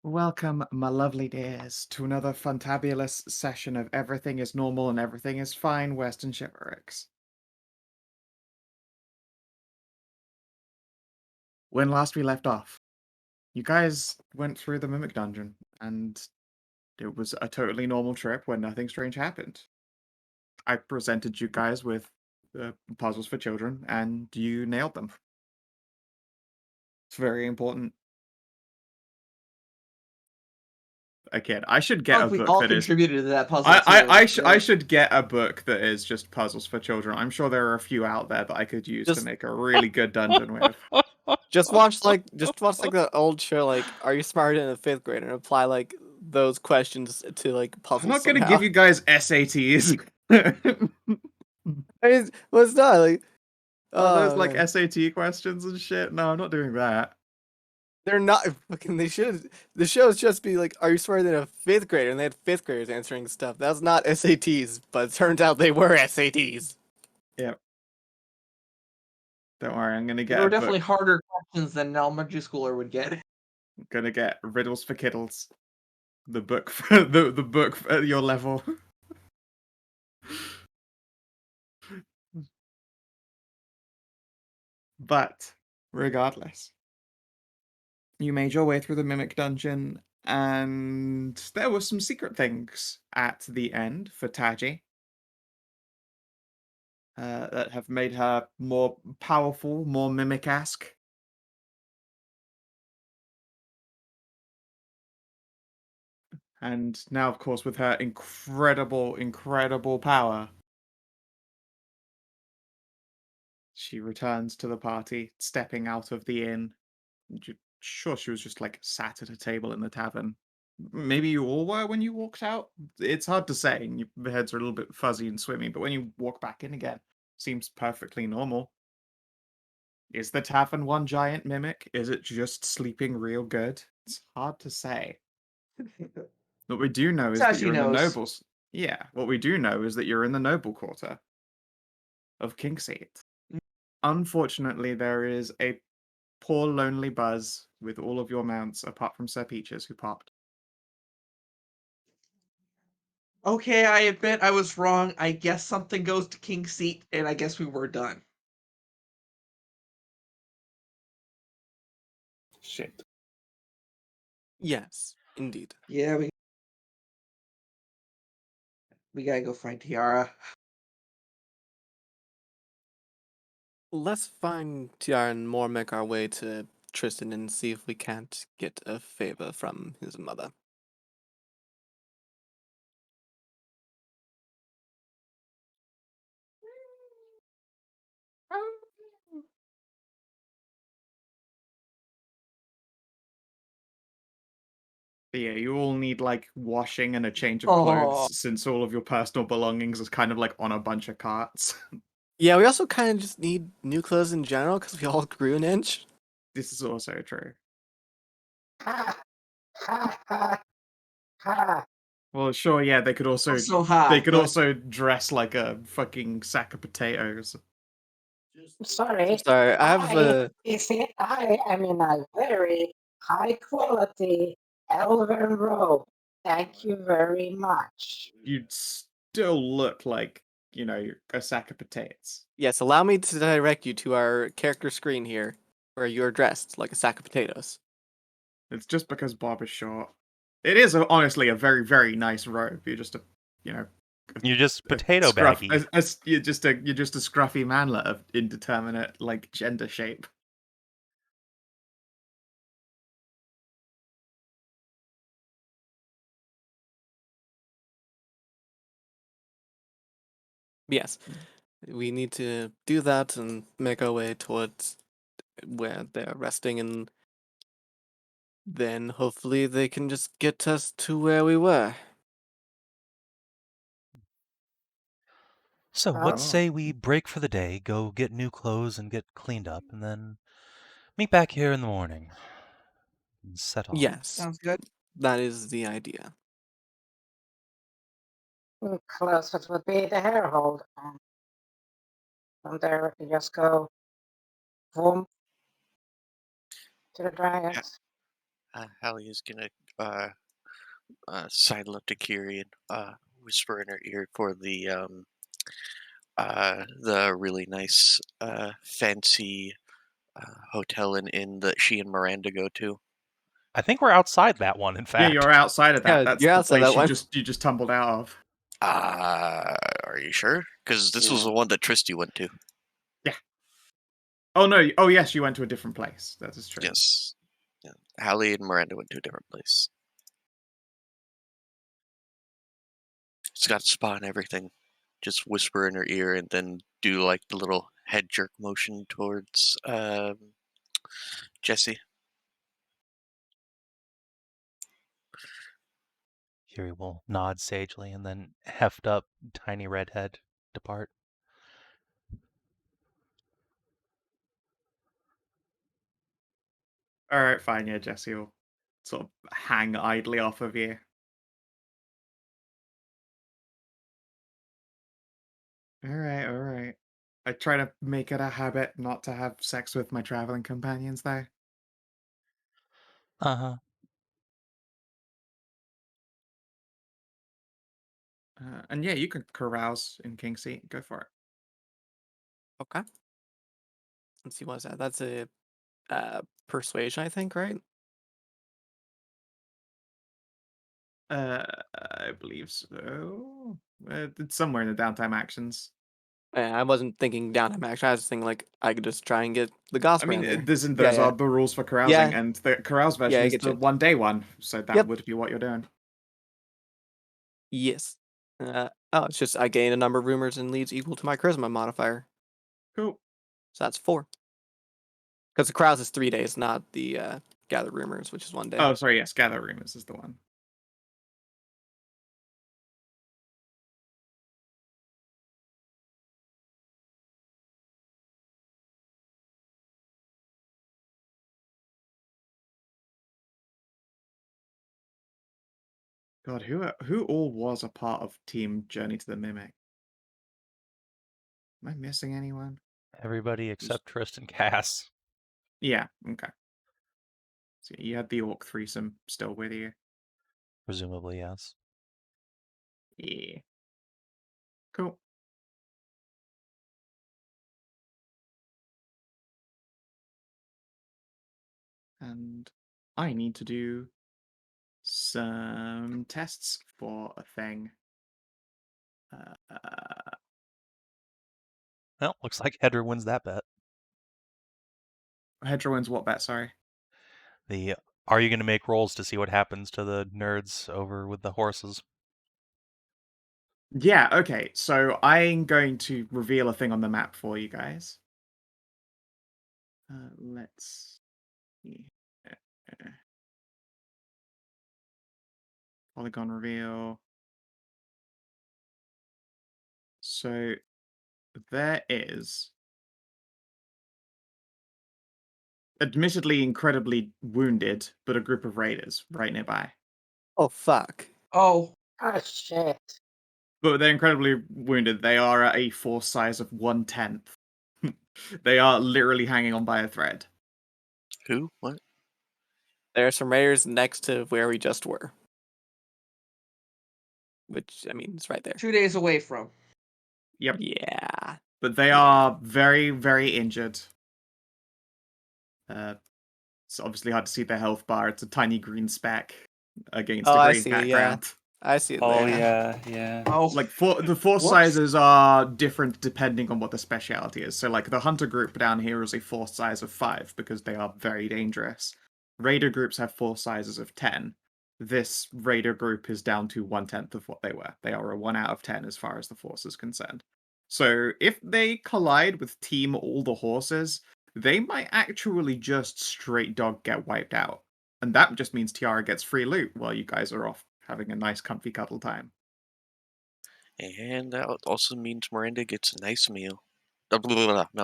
Welcome, my lovely dears, to another fantabulous session of Everything is Normal and Everything is Fine Western Chivalrics. When last we left off, you guys went through the Mimic Dungeon, and it was a totally normal trip where nothing strange happened. I presented you guys with puzzles for children, and you nailed them. It's very important. Again, I should get a We book all that is contributed to that puzzle I too. should get a book that is just puzzles for children. I'm sure there are a few out there that I could use to make a really good dungeon with. Just watch the old show like Are You Smarter Than a Fifth Grader and apply like those questions to like puzzles. I'm not gonna somehow. give you guys SATs. Well, it's not like There's like man. SAT questions and shit. No, I'm not doing that. They're not fucking. They should. The shows just be like, "Are you smarter than a fifth grader?" And they had fifth graders answering stuff. That's not SATs, but it turns out they were SATs. Yep. Don't worry, I'm gonna There get were a definitely book. harder questions than an elementary schooler would get. I'm gonna get riddles for kiddles. The book for the book at your level. But regardless, you made your way through the Mimic Dungeon, and there were some secret things at the end for Taji that have made her more powerful, more Mimic-esque. And now, of course, with her incredible power, she returns to the party, stepping out of the inn. Sure, she was just like sat at a table in the tavern. Maybe you all were when you walked out. It's hard to say, and your heads are a little bit fuzzy and swimmy, but when you walk back in again, seems perfectly normal. Is the tavern one giant mimic? Is it just sleeping real good? It's hard to say. What we do know is that Tashi you're in the knows. nobles. Yeah, what we do know is that you're in the noble quarter of Kingseat. Unfortunately, there is a poor lonely Buzz with all of your mounts, apart from Sir Peaches, who popped. Okay, I admit I was wrong. I guess something goes to Kingseat, and I guess we were done. Shit. Yes, indeed. Yeah, we gotta go find Tiara. Let's find Tiara and more make our way to Tristan and see if we can't get a favor from his mother. But yeah, you all need like washing and a change of Oh, clothes since all of your personal belongings is kind of like on a bunch of carts. Yeah, we also kind of just need new clothes in general because we all grew an inch. This is also true. Well, sure, yeah, they could also so hot. they could also dress like a fucking sack of potatoes. Sorry. Sorry, I have You see, I am in a very high quality elven robe. Thank you very much. You'd still look like, you know, a sack of potatoes. Yes, allow me to direct you to our character screen here, where you're dressed like a sack of potatoes. It's just because Bob is short. It is honestly a very, very nice robe. You're just a, you know, You're just potato scruff. baggy. You're just a scruffy manlet of indeterminate like gender shape. Yes, we need to do that and make our way towards where they're resting, and then hopefully they can just get us to where we were. So, what Oh. say we break for the day, go get new clothes and get cleaned up, and then meet back here in the morning and set off? Yes, Sounds good. that is the idea. Closest would be the Hairhold. From there, we can just go boom to the dragons. Hallie is gonna sidle up to Kiri and whisper in her ear for the really nice fancy hotel and inn that she and Miranda go to. I think we're outside that one, in Yeah, fact. you're outside of that. Yeah, That's you're the outside place that one. you just tumbled out of. Are you sure? Because this was Yeah. the one that Tristy went to. Oh no! Oh yes, you went to a different place. That is true. Yes. Yeah. Hallie and Miranda went to a different place. It's got a spa and everything. Just whisper in her ear and then do like the little head jerk motion towards Jesse. Kiri will nod sagely and then heft up tiny red head, depart. All right, fine. Yeah, Jesse will sort of hang idly off of you. All right, all right. I try to make it a habit not to have sex with my traveling companions, though. Uh-huh. And yeah, you can carouse in Kingseat. Go for it. Okay. Let's see, what's that? That's a persuasion, I think, right? I believe so. It's somewhere in the downtime actions. I wasn't thinking down action. I was thinking like I could just try and get the I gospel mean, in there. those Yeah, are the rules for carousing, and the carouse version I is get the you. 1 day one, so that Yep. would be what you're doing. Yes. It's just I gain a number of rumors and leads equal to my charisma modifier. Cool. So that's 4. Because the carouse is 3 days, not the gather rumors, which is 1 day. Oh, sorry. Yes, gather rumors is the one. God, who all was a part of Team Journey to the Mimic? Am I missing anyone? Everybody except Tristan Cass. Yeah. Okay. So you had the orc threesome still with you. Presumably, yes. Yeah. Cool. And I need to do some tests for a thing. Well, looks like Hedrah wins that bet. Hedrah wins what bet? Sorry. Are you going to make rolls to see what happens to the nerds over with the horses? Yeah, okay. So I'm going to reveal a thing on the map for you guys. Let's see. Polygon reveal. So there is admittedly incredibly wounded, but a group of raiders right nearby. Oh, fuck. Oh, Oh shit. But they're incredibly wounded. They are at a force size of 1/10. They are literally hanging on by a thread. Who? What? There are some raiders next to where we just were. Which, I mean, it's right there. 2 days away from. Yep. Yeah. But they are very, very injured. It's obviously hard to see their health bar. It's a tiny green speck against a I green see, background. I see it Oh there. yeah. Oh, Like the force Whoops. sizes are different depending on what the speciality is. So like the hunter group down here is a force size of 5 because they are very dangerous. Raider groups have force sizes of 10. This raider group is down to 1/10 of what they were. They are a 1 out of 10 as far as the force is concerned. So if they collide with Team All the Horses, they might actually just straight dog get wiped out. And that just means Tiara gets free loot while you guys are off having a nice comfy cuddle time. And that also means Miranda gets a nice meal. Not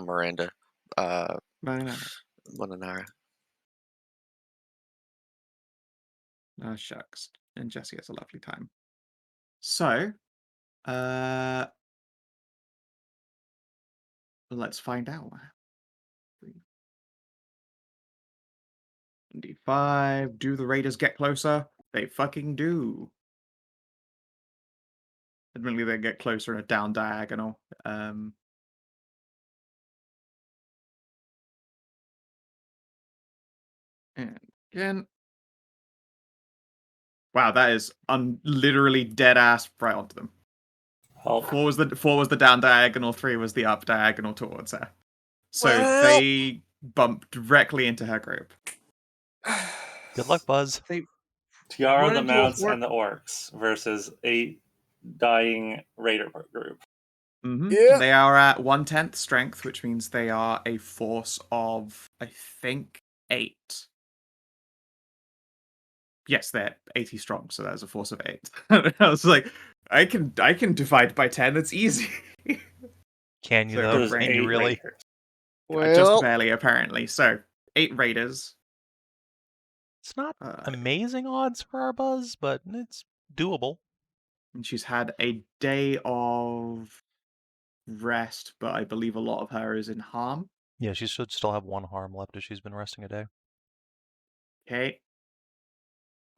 Miranda. No. Monanara. Oh, shucks. And Jesse has a lovely time. So, let's find out. D5. Do the raiders get closer? They fucking do. Admittedly, they get closer in a down diagonal. And again. Wow, that is literally dead ass right onto them. Help. 4 was the down diagonal, 3 was the up diagonal towards her. So Well- they bumped directly into her group. Good luck, Buzz. They Tiara, run the into a mounts, fort- and the orcs versus a dying raider group. Yeah. They are at 1/10 strength, which means they are a force of, I think, 8. Yes, they're 80 strong, so that's a force of 8. I was like, I can divide by 10. That's easy. Can you So though? good There's brain. Can you 8 really? raiders. Just Well, barely, apparently. So 8 raiders. It's not Uh, amazing odds for our Buzz, but it's doable. and she's had a day of rest, but I believe a lot of her is in harm. Yeah, she should still have 1 harm left if she's been resting a day. Okay.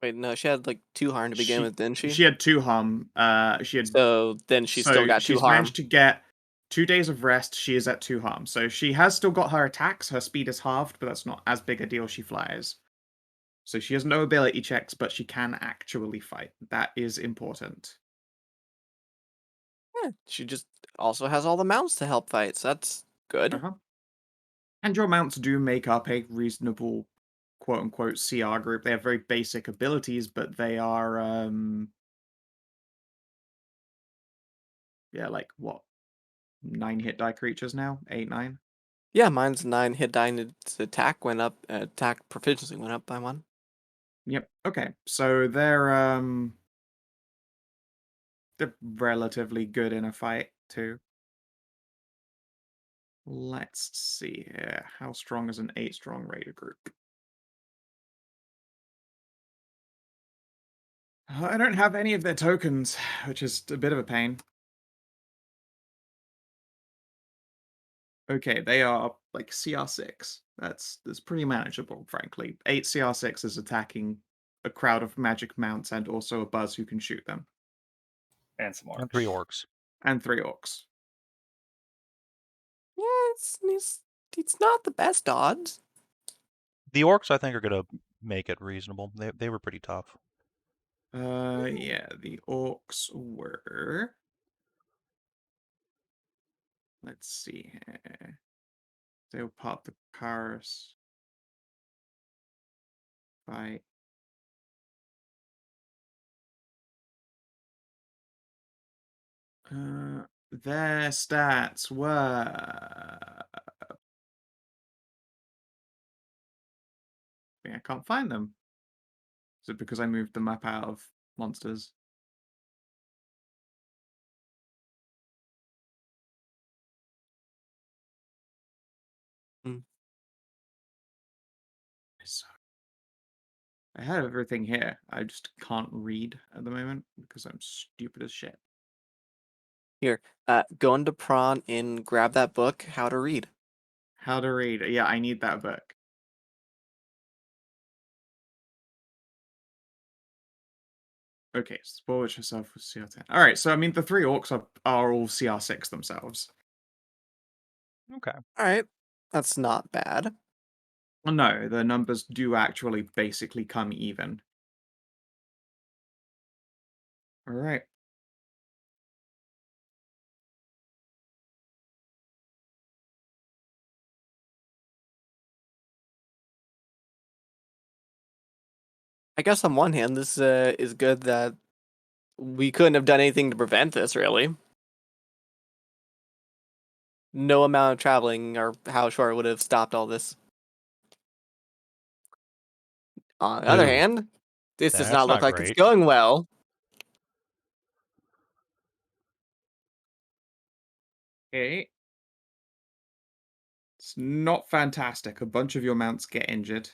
wait, no, she had like 2 harm to begin with, didn't she? She had 2 harm. She had So then she still got 2 she's harm. managed to get 2 days of rest. She is at 2 harm. So she has still got her attacks. Her speed is halved, but that's not as big a deal. She flies. So she has no ability checks, but she can actually fight. That is important. Yeah, she just also has all the mounts to help fight, so that's good. Uh-huh. And your mounts do make up a reasonable quote-unquote CR group. They have very basic abilities, but they are yeah, like what? 9 hit die creatures now? 8, 9? Yeah, mine's 9 hit die and its attack went up. Attack proficiency went up by 1. Yep. Okay. So they're relatively good in a fight too. Let's see here. How strong is an 8 strong raider group? I don't have any of their tokens, which is a bit of a pain. Okay, they are like CR6. That's pretty manageable, frankly. 8 CR6 is attacking a crowd of magic mounts and also a buzz who can shoot them. And some orcs. And 3 orcs. And 3 orcs. Yeah, it's not the best odds. The orcs, I think, are gonna make it reasonable. They were pretty tough. Yeah, the orcs were. Let's see here. They were part of the Paris fight. Their stats were. I can't find them. Is it because I moved the map out of monsters? Hmm. So, I have everything here. I just can't read at the moment because I'm stupid as shit. Here, go into Prawn and grab that book, How to Read. How to read? Yeah, I need that book. Okay, spoil yourself with CR10. All right, so I mean the 3 orcs are all CR6 themselves. Okay. All right, that's not bad. Well, no, the numbers do actually basically come even. All right. I guess on one hand, this is good that we couldn't have done anything to prevent this, really. No amount of traveling or how short would have stopped all this. On the other Ooh, hand, this does that's not look not like it's great. going well. Okay. It's not fantastic. A bunch of your mounts get injured.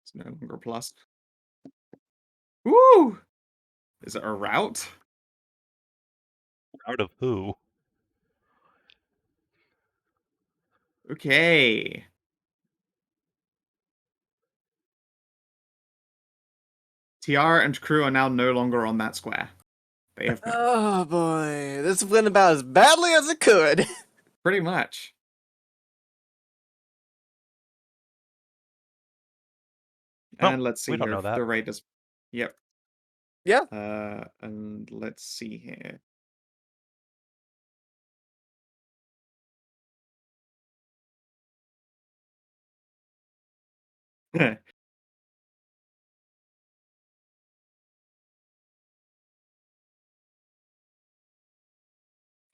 It's no longer a plus. Woo! Is it a route? Proud of who? Okay. Tiara and crew are now no longer on that square. They have moved. Oh boy, this went about as badly as it could. Pretty much. Oh, And let's see we don't here know if that. the raiders. Yep. Yeah. And let's see here.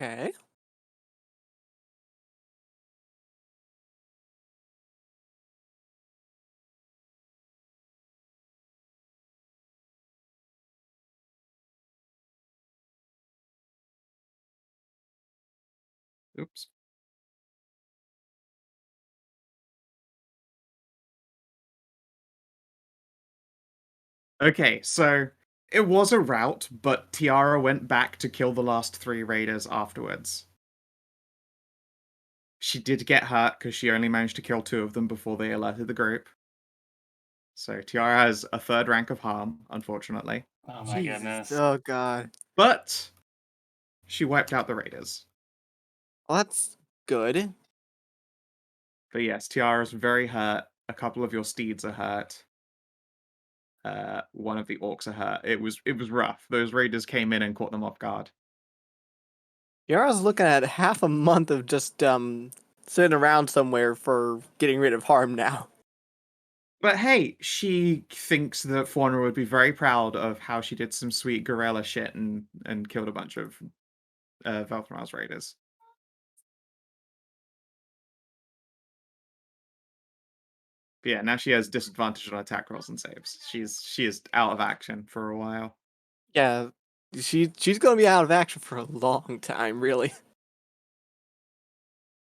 Okay. Oops. Okay, so it was a rout, but Tiara went back to kill the last 3 raiders afterwards. She did get hurt because she only managed to kill 2 of them before they alerted the group. So Tiara has a 3rd rank of harm, unfortunately. Oh my Jesus. goodness. Oh god. But she wiped out the raiders. Well, that's good. But yes, Tiara's very hurt. A couple of your steeds are hurt. One of the orcs are hurt. It was rough. Those raiders came in and caught them off guard. Yara's looking at half a month of just sitting around somewhere for getting rid of harm now. But hey, she thinks that Faunra would be very proud of how she did some sweet guerrilla shit and killed a bunch of Balthamar's raiders. But yeah, now she has disadvantage on attack rolls and saves. She is out of action for a while. Yeah, she's gonna be out of action for a long time, really.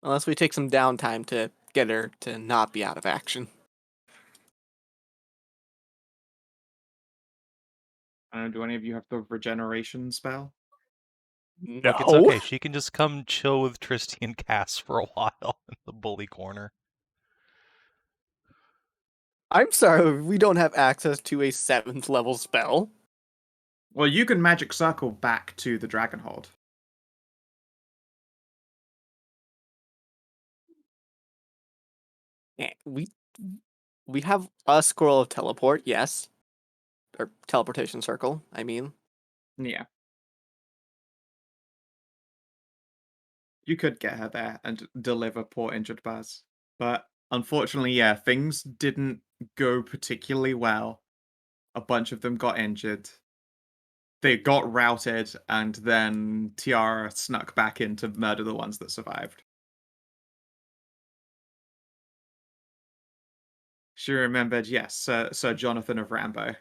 Unless we take some downtime to get her to not be out of action. Do any of you have the regeneration spell? Look, it's okay. She can just come chill with Tristy and Cass for a while in the bully corner. I'm sorry, we don't have access to a 7th level spell. Well, you can magic circle back to the Dragonhold. Yeah, we have a scroll of teleport, yes. Or teleportation circle, I mean. Yeah. You could get her there and deliver poor injured Buzz. But unfortunately, yeah, things didn't go particularly well. A bunch of them got injured. They got routed, and then Tiara snuck back in to murder the ones that survived. She remembered, yes, Sir Jonathan of Rambo.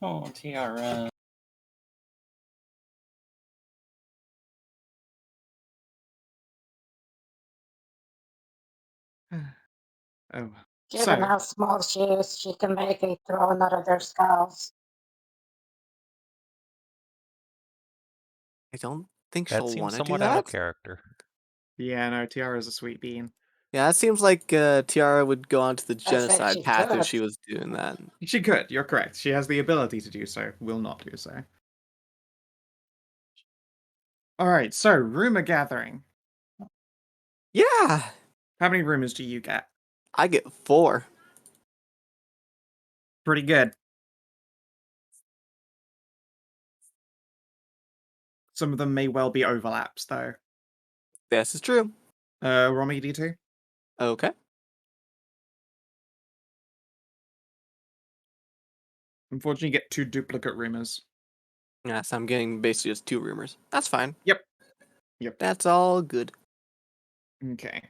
Oh, Tiara. Oh, Given so how small she is, she can make a throne out of their skulls. I don't think That she'll seems want to do somewhat out of that. character. yeah, no, Tiara's a sweet bean. Yeah, it seems like Tiara would go onto the I said genocide she path if could. she was doing that. She could, you're correct. She has the ability to do so, will not do so. Alright, so rumor gathering. Yeah, How many rumors do you get? I get 4. Pretty good. Some of them may well be overlaps, though. This is true. Roll me D2. Okay. Unfortunately, you get 2 duplicate rumors. Yes, I'm getting basically just 2 rumors. That's fine. Yep. That's all good. Okay.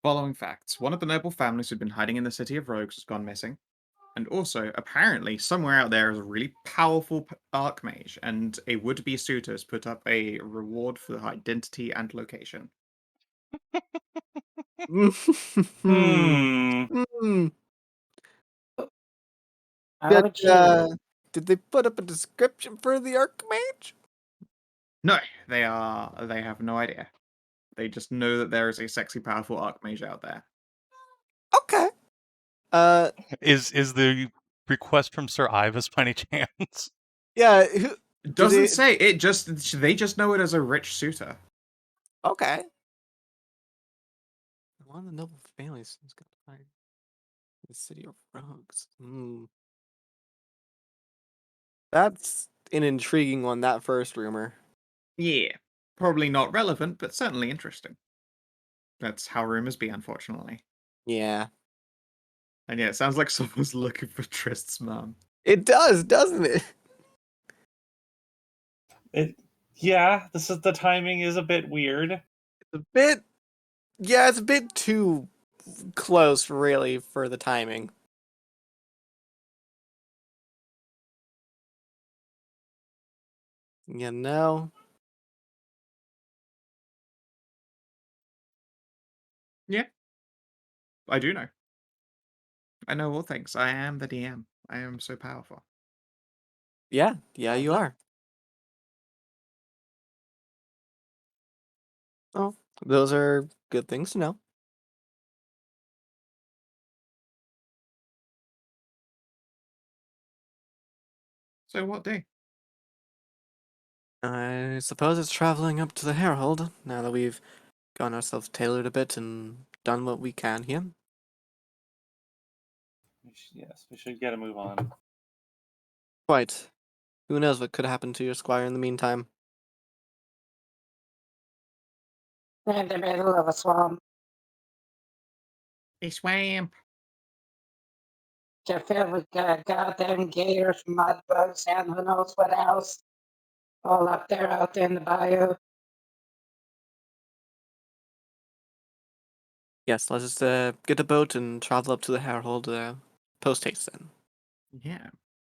Following facts. One of the noble families who'd been hiding in the city of Rogues has gone missing. And also, apparently, somewhere out there is a really powerful archmage, and a would-be suitor has put up a reward for identity and location. Hmm. Hmm. Oh, Did, gee. did they put up a description for the Archmage? No, they have no idea. They just know that there is a sexy, powerful archmage out there. Okay. Is the request from Sir Ivis by any chance? Yeah. Who It do doesn't they? say. They just know it as a rich suitor. Okay. One of the noble families has got to find the city of rogues. Hmm. That's an intriguing one. That first rumor. Yeah, probably not relevant, but certainly interesting. That's how rumors be, unfortunately. Yeah. And yeah, it sounds like someone's looking for Trist's mum. It does, doesn't it? Yeah, the timing is a bit weird. It's a bit. Yeah, it's a bit too close, really, for the timing. You know? Yeah, I do know. I know all things. I am the DM. I am so powerful. Yeah, you are. Oh, those are good things to know. So what do? I suppose it's traveling up to the Herald, now that we've gotten ourselves tailored a bit and done what we can here. Yes, we should get a move on. Quite. Who knows what could happen to your squire in the meantime? In the middle of a swamp. A swamp. Just filled with goddamn gators, mud bugs, and who knows what else. All up there out in the bayou. Yes, let's just get a boat and travel up to the Herald post haste then. Yeah.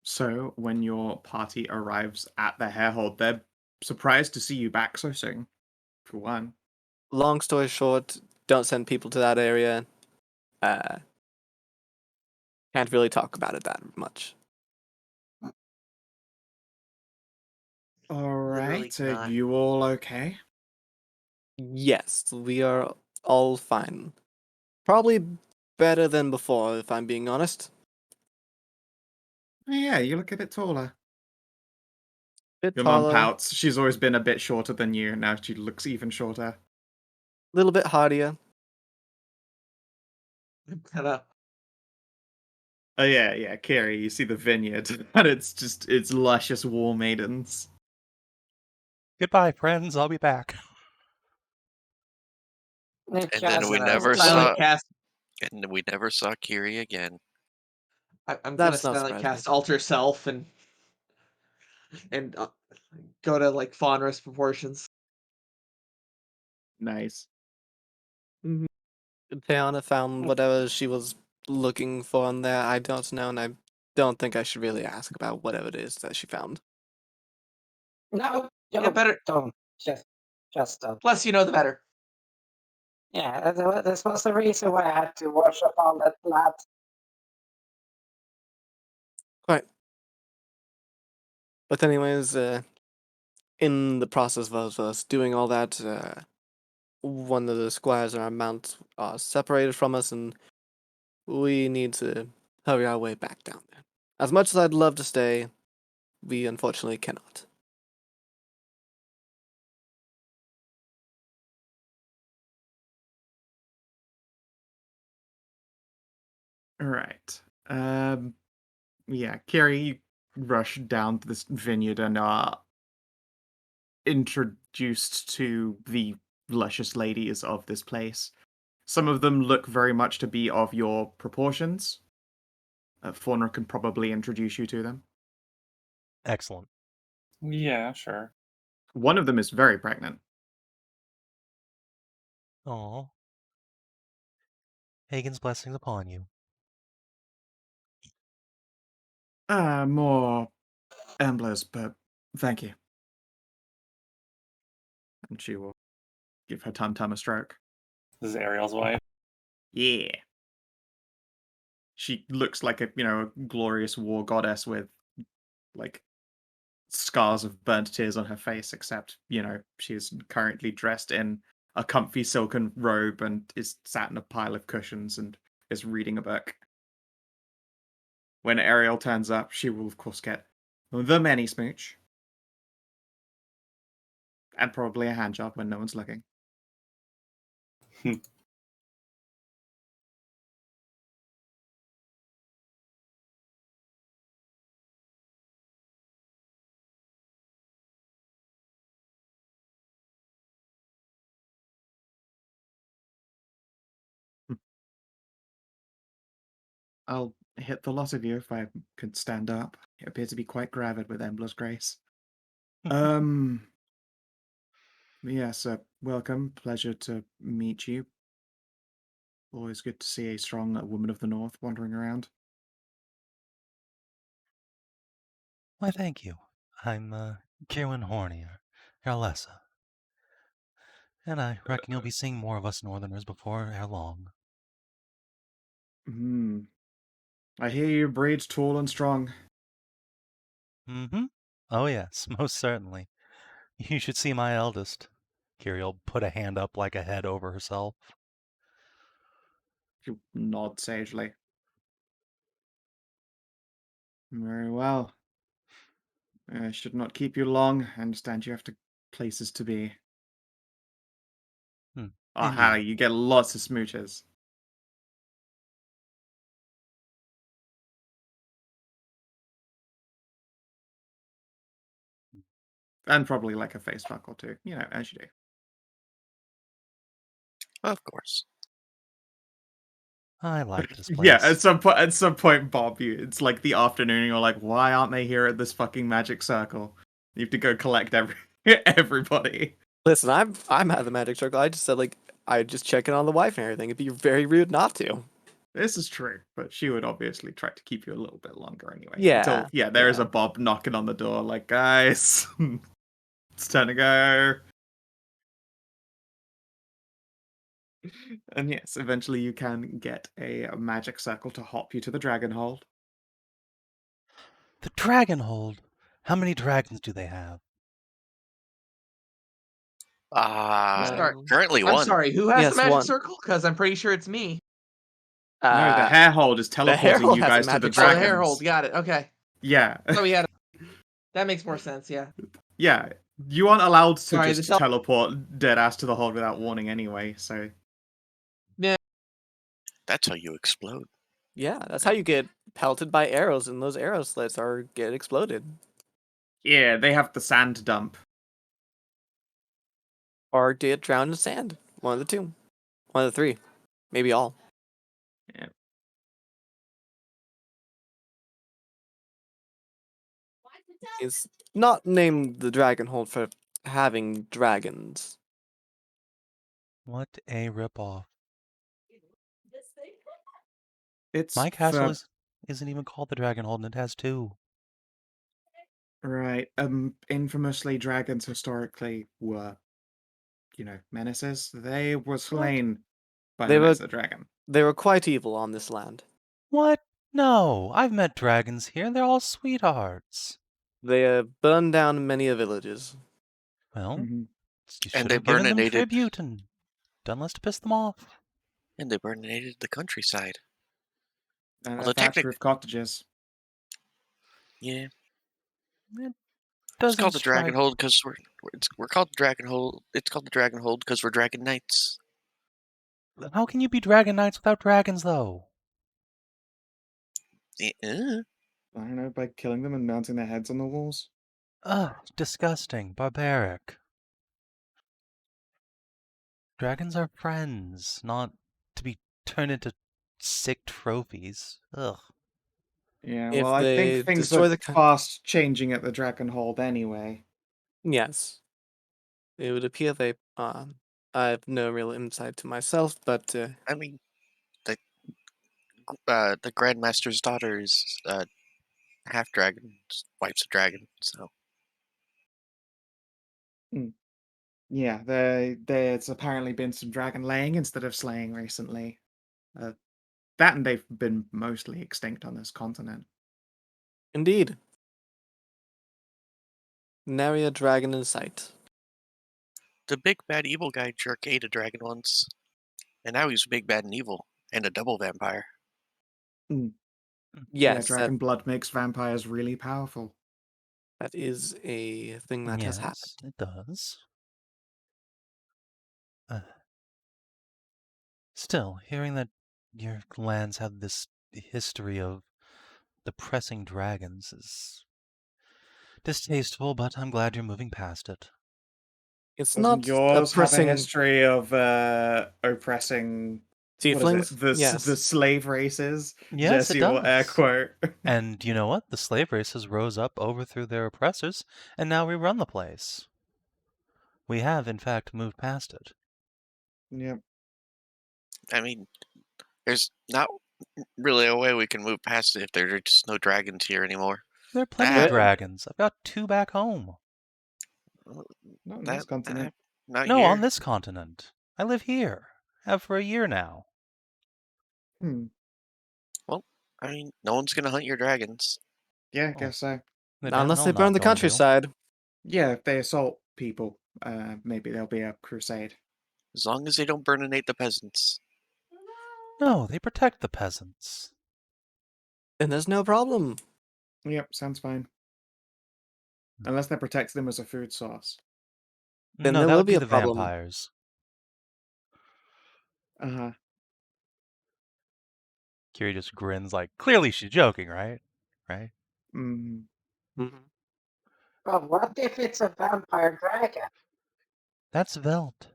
So when your party arrives at the Hairhold, they're surprised to see you back so soon. For one. Long story short, don't send people to that area. Can't really talk about it that much. Literally Alright, are not. you all okay? Yes, we are all fine. Probably better than before, if I'm being honest. Oh, yeah, you look a bit taller. Bit Your mum taller, pouts. She's always been a bit shorter than you, and now she looks even shorter. little bit hardier. I'm kinda. Oh yeah, Kiri, you see the vineyard, and it's luscious war maidens. Goodbye, friends. I'll be back. It And then just we I'm gonna never silent saw, cast. and we never saw Kiri again. I'm gonna That's not silent surprising. cast alter self and go to like Faunra's proportions. Nice. Mhm. Tajana found whatever she was looking for in there. I don't know, and I don't think I should really ask about whatever it is that she found. no, Yeah, don't, better. don't. Just don't. Less you know, the better. Yeah, this was the reason why I had to wash up all that blood. Quite. But anyways, in the process of us doing all that, one of the squires in our mount are separated from us, and we need to hurry our way back down there. As much as I'd love to stay, we unfortunately cannot. Alright. Yeah, Kiri, you rush down to this vineyard and are introduced to the luscious ladies of this place. Some of them look very much to be of your proportions. Faunra can probably introduce you to them. Excellent. Yeah, sure. One of them is very pregnant. Oh. Hagen's blessings upon you. More Emblers, but thank you. And she will give her tum-tum a stroke. This is Ariel's wife. Yeah. She looks like a glorious war goddess with, like, scars of burnt tears on her face, except, she's currently dressed in a comfy silken robe and is sat in a pile of cushions and is reading a book. When Ariel turns up, she will, of course, get the many smooch. And probably a hand job when no one's looking. I'll hit the lot of you if I could stand up. I appear to be quite gravid with Embler's grace. Yes, welcome. Pleasure to meet you. Always good to see a strong woman of the North wandering around. Why, thank you. I'm Kierwyn Hornier, Erlessa. And I reckon you'll be seeing more of us Northerners before ere long. I hear you breed tall and strong. Mm-hmm. Oh yes, most certainly. You should see my eldest. Kiriel put a hand up like a head over herself. You nod sagely. Very well. I should not keep you long. I understand you have places to be. Aha, Indeed. you get lots of smooches. And probably like a face fuck or two, as you do. Of course. I like this place. Yeah, at some point, Bob, it's like the afternoon, and you're like, why aren't they here at this fucking magic circle? You have to go collect everybody. Listen, I'm at the magic circle. I just said I just check in on the wife and everything. It'd be very rude not to. This is true, but she would obviously try to keep you a little bit longer anyway. Yeah. Until, there is a Bob knocking on the door, like, guys, it's time to go. And yes, eventually you can get a magic circle to hop you to the dragon hold. The dragon hold. How many dragons do they have? Currently I'm one. sorry, who has Yes, the magic one. circle? Because I'm pretty sure it's me. No, the hair hold is hair teleporting hold you has a guys to the magic Oh, the dragons. hair hold. Got it. Okay. Yeah. So we had. That makes more sense. Yeah. Yeah. You aren't allowed to Sorry, just the teleport dead ass to the hold without warning anyway, so. That's how you explode. Yeah, that's how you get pelted by arrows, and those arrow slits get exploded. Yeah, they have the sand dump. Or get drowned in sand. One of the two. One of the three. Maybe all. Yeah. It's not named the Dragonhold for having dragons. What a ripoff. It's My castle isn't even called the dragon hold, and it has two. right. Infamously, dragons historically were, menaces. They were slain by They the were- Mesa dragon. They were quite evil on this land. What? No, I've met dragons here. They're all sweethearts. They burned down many villages. Well, Mhm. you should And they have given them burninated- tribute and done less to piss them off. And they burninated the countryside. And Although thatched roof cottages. Yeah. It It's doesn't called the strike- Dragon Hold because we're called the Dragon Hold. It's called the Dragon Hold because we're Dragon Knights. How can you be dragon knights without dragons, though? Eh. I don't know, by killing them and mounting their heads on the walls. Ugh, disgusting, barbaric. Dragons are friends, not to be turned into sick trophies. Ugh. Yeah, If well, I they think things destroy are the fast changing at the dragon hold anyway. Yes. It would appear they I have no real insight to myself, but I mean, they the Grandmaster's daughter's half dragon, wife's a dragon. So Yeah, there's apparently been some dragon laying instead of slaying recently. That and they've been mostly extinct on this continent. Indeed. Nary a dragon in sight. the big bad evil guy jerk ate a dragon once, and now he's big bad and evil and a double vampire. Yeah, Yes, dragon blood makes vampires really powerful. that is a thing that has happened. Yes, it does. Still, hearing that your lands have this history of depressing dragons is distasteful, but I'm glad you're moving past it. It's Doesn't not yours have a oppressing history of oppressing tieflings. the Yes. slave races? Yes, it Jesse will air does. quote. And you know what? The slave races rose up, overthrew their oppressors, and now we run the place. We have, in fact, moved past it. Yep. I mean, there's not really a way we can move past it if there are just no dragons here anymore. There are plenty of dragons. I've got 2 back home. Not on this continent. Not No, here. on this continent. I live here. Have for a year now. Well, I mean, no one's gonna hunt your dragons. Yeah, I guess so. They're Not unless damn they well burn not the going to. countryside. Yeah, if they assault people, maybe there'll be a crusade. As long as they don't burninate the peasants. No, they protect the peasants. And there's no problem. Yep, sounds fine. Unless they protect them as a food source. Then No, there that will would be be a the problem. vampires. Kiri just grins like, clearly she's joking, right? Right? Mm-hmm. But what if it's a vampire dragon? That's Velt.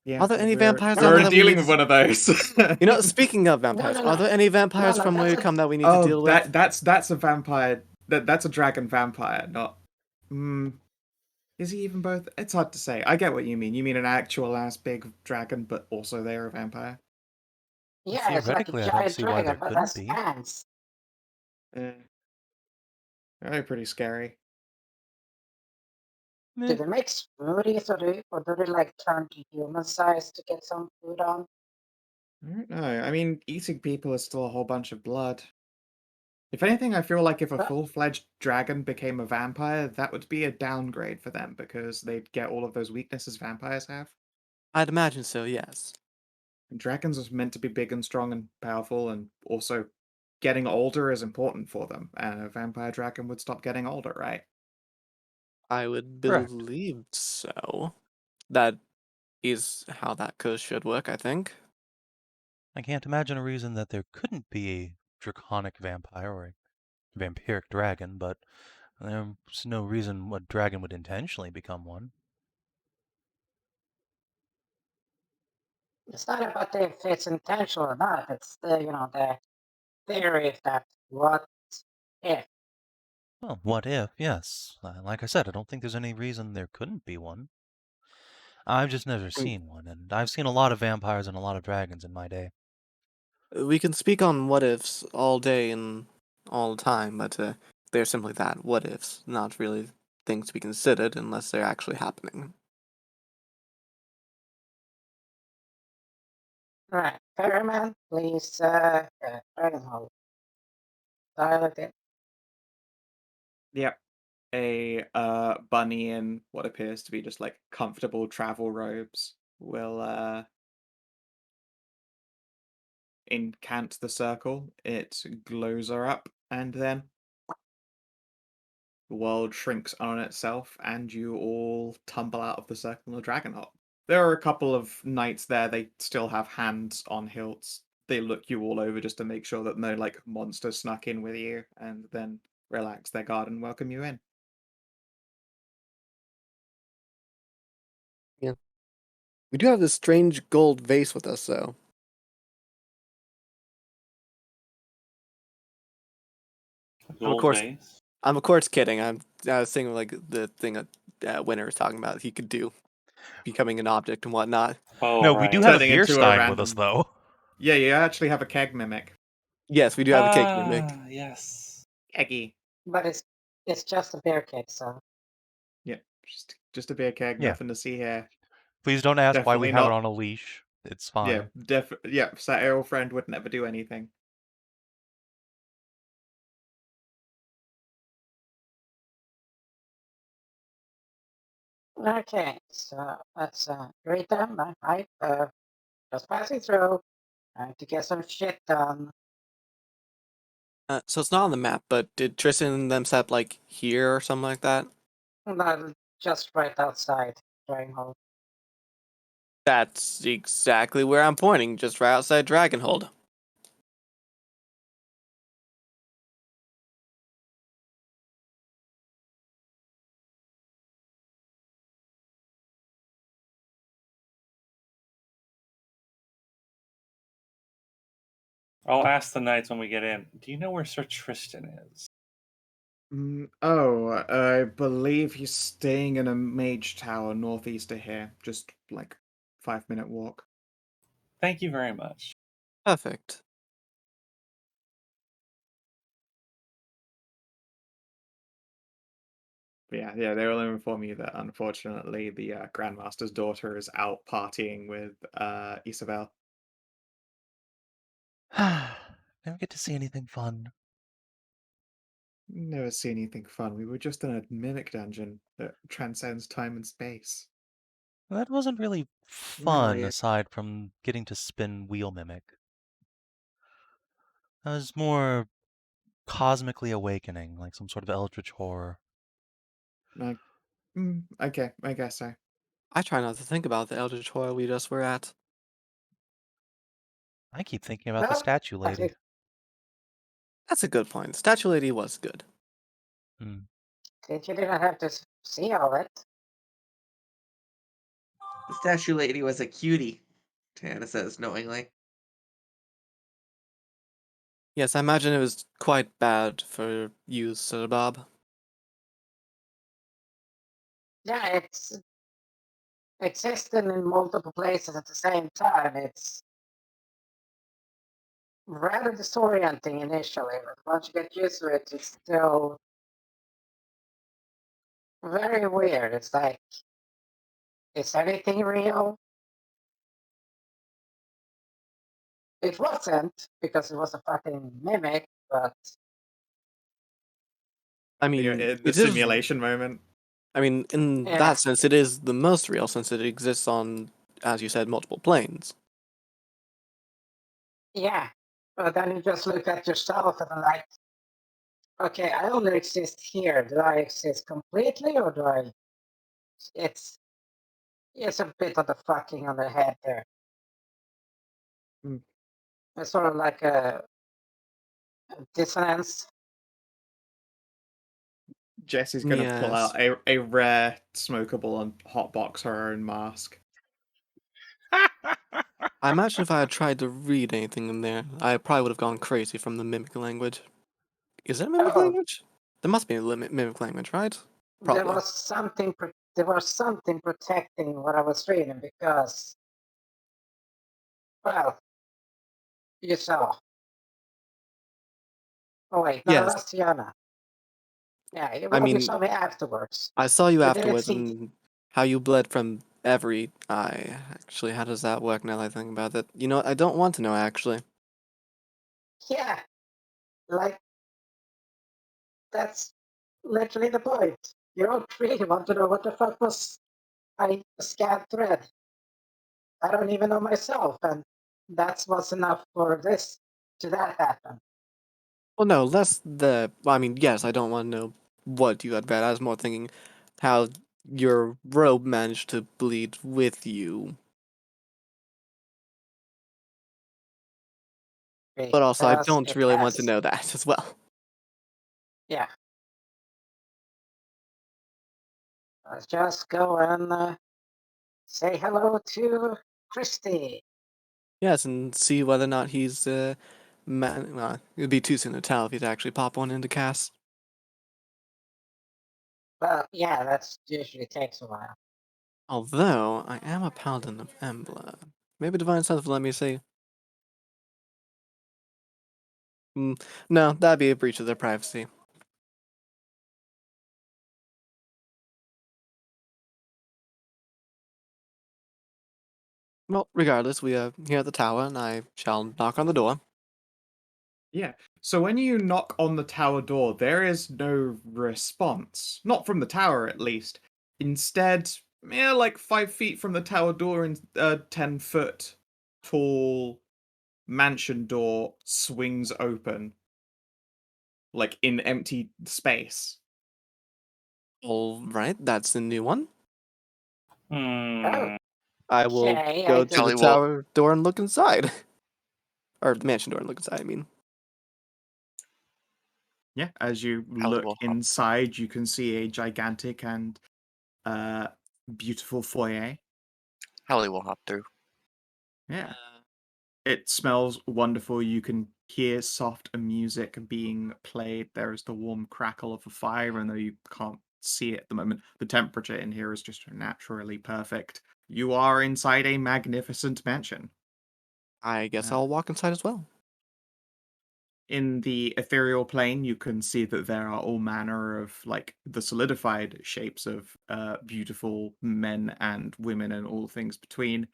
Yeah, Are there any we're vampires already that we dealing need with to- one of those. You know, speaking of vampires, no, are there any vampires no, from where you that's a- come that we need to deal with? that's a vampire. That's a dragon vampire, not. Is he even both? It's hard to say. I get what you mean. You mean an actual ass big dragon, but also they're a vampire. Yeah, it's like a Theoretically, I don't giant see why there dragon, but couldn't has be. hands. They're pretty scary. Do they make smoothies, or do they like turn to human size to get some food on? I don't know. I mean, eating people is still a whole bunch of blood. If anything, I feel like if a But- full-fledged dragon became a vampire, that would be a downgrade for them because they'd get all of those weaknesses vampires have. I'd imagine so, yes. And dragons are meant to be big and strong and powerful, and also getting older is important for them. And a vampire dragon would stop getting older, right? I would Correct. believe so. That is how that should work, I think. I can't imagine a reason that there couldn't be a draconic vampire or a vampiric dragon, but there's no reason a dragon would intentionally become one. It's not about if it's intentional or not. It's the theory that what if. Well, what if? Yes. Like I said, I don't think there's any reason there couldn't be one. I've just never seen one, and I've seen a lot of vampires and a lot of dragons in my day. We can speak on what ifs all day and all the time, but they're simply that, what ifs, not really things to be considered unless they're actually happening. Right, Ferryman, please, dragon hold. Dial it in. Yep. A bunny in what appears to be just like comfortable travel robes will incant the circle. It glows her up, and then the world shrinks on itself, and you all tumble out of the circle in the dragon hop. There are a couple of knights there. They still have hands on hilts. They look you all over just to make sure that no like monster snuck in with you, and then relax their guard and welcome you in. We do have this strange gold vase with us, though. Gold course- vase. I'm of course kidding. I was thinking like the thing that Winter was talking about. He could do becoming an object and whatnot. Oh, No, right. we do have a Turning beer into a stein with us, random- though. Yeah, you actually have a keg mimic. Yes, we do have a cake mimic. Yes. Eggy. But it's just a bear cake, so Yeah, just a beer keg, Yeah. nothing to see here. Please don't ask why we Definitely have it not. on a leash. It's Yeah, fine. yeah. Ariel friend would never do anything. okay. So let's greet them. Right, just passing through, trying to get some shit done. So it's not on the map, but did Tristan and them set up like here or something like that? Not just right outside Stranghold. That's exactly where I'm pointing, just right outside Dragonhold. I'll ask the knights when we get in. Do you know where Sir Tristan is? Oh, I believe he's staying in a mage tower northeast of here. Just like 5-minute walk. Thank you very much. Perfect. But yeah, they will inform you that unfortunately the Grandmaster's daughter is out partying with Isabel. Never get to see anything fun. Never see anything fun. We were just in a mimic dungeon that transcends time and space. That wasn't really fun, Really? aside from getting to spin wheel mimic. That was more cosmically awakening, like some sort of eldritch horror. Like, okay, I guess so. I try not to think about the Eldritch Horror we just were at. I keep thinking about the Well, statue I lady. think That's a good point. Statue Lady was good. Hmm. you didn't have to see all it. The statue lady was a cutie, Tajana says knowingly. Yes, I imagine it was quite bad for you, Sir Bob. Yeah, it's existing in multiple places at the same time. It's rather disorienting initially, but once you get used to it, it's still very weird. It's like, is anything real? It wasn't, because it was a fucking mimic, but I You're mean, in the it is. simulation moment. I mean, in yeah, that sense, it is the most real since it exists on, as you said, multiple planes. yeah. But then you just look at yourself and like, okay, I only exist here. Do I exist completely, or do I? It's it's a bit of the fucking on the head there. Mm. It's sort of like a dissonance. Jessie's gonna pull Yes. out a rare smokable and hotbox her own mask. I imagine if I had tried to read anything in there, I probably would have gone crazy from the mimic language. Is it a mimic Oh, language? There must be a mimic language, right? there Probably. was something. There was something protecting what I was reading because, well, you saw. Oh wait, no, Yes. that's Tiana. Yeah, you, I well, you mean, saw me afterwards. I saw you You didn't afterwards see. and how you bled from every eye. Actually, how does that work now that I think about it? You know what? I don't want to know, actually. Yeah, like that's literally the point. You don't really want to know what the fuck was I scanned thread. I don't even know myself, and that's what's enough for this to that happen. Well, no, less the. Well, I mean, yes, I don't want to know what you had read. I was more thinking how your robe managed to bleed with you. But also, I Because don't it really want to has. know that as well. Yeah. Let's just go and say hello to Christy. Yes, and see whether or not he's well, it'd be too soon to tell if he'd actually pop one into cast. Well, yeah, that's usually takes a while. Although I am a paladin of Embla. Maybe Divine Sense will let me see. No, that'd be a breach of their privacy. Well, regardless, we are here at the tower, and I shall knock on the door. Yeah. So when you knock on the tower door, there is no response. Not from the tower, at least. Instead, yeah, like 5 feet from the tower door, and 10 foot tall mansion door swings open, like in empty space. All right, that's a new one. Hmm. I will Okay, go I to the Kelly will- tower door and look inside. Or the mansion door and look inside, I mean. Yeah. As you Kelly look will hop. inside, you can see a gigantic and beautiful foyer. Hallie will hop through. Yeah. It smells wonderful. You can hear soft music being played. There is the warm crackle of a fire, and though you can't see it at the moment, the temperature in here is just naturally perfect. You are inside a magnificent mansion. I guess Uh, I'll walk inside as well. In the ethereal plane, you can see that there are all manner of like the solidified shapes of beautiful men and women and all things between,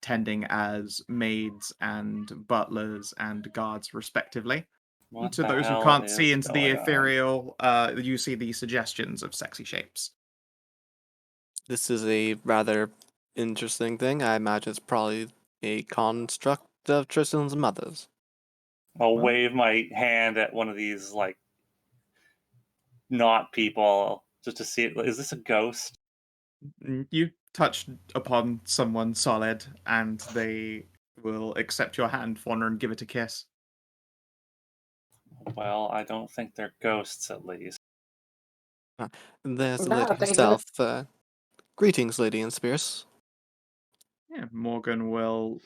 tending as maids and butlers and guards respectively. What To the those who hell can't see is into the going on? ethereal, you see the suggestions of sexy shapes. This is a rather interesting thing. I imagine it's probably a construct of Tristan's mother's. I'll Well- wave my hand at one of these like not people just to see it. Is this a ghost? You touch upon someone solid, and they will accept your hand, Faunra, and give it a kiss. Well, I don't think they're ghosts, at least. There's the No, lady they herself. Greetings, Lady and Spears. Yeah, Morgan will.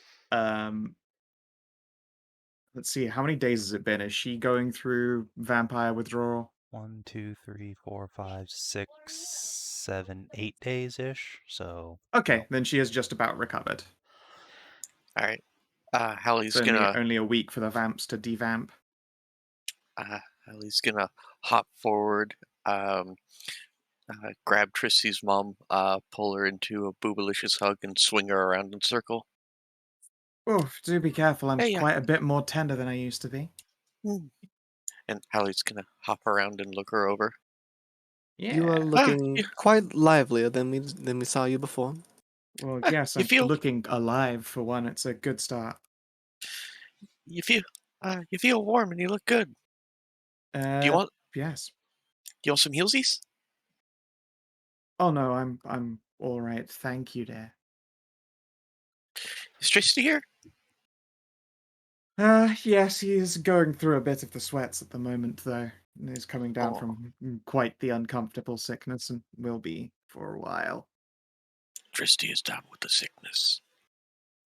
Let's see, how many days has it been? Is she going through vampire withdrawal? 1, 2, 3, 4, 5, 6, 7, 8 days ish. So Okay, then she is just about recovered. All right. Hallie's It's gonna only a week for the vamps to devamp. Hallie's gonna hop forward, grab Tristy's mom, pull her into a boobalicious hug, and swing her around in a circle. Oh, do be careful. I'm Hey, yeah. quite a bit more tender than I used to be. And Hallie's gonna hop around and look her over. You are Yeah. looking yeah. quite livelier than we saw you before. Well, Ah, yes, you I'm feel looking alive for one. It's a good start. you feel warm and you look good. Do you want Yes. some heelsies? Oh no, I'm all right. Thank you, dear. Is Tristy here? Yes, he is going through a bit of the sweats at the moment, though. He's coming down Oh. from quite the uncomfortable sickness and will be for a while. Tristy is down with the sickness.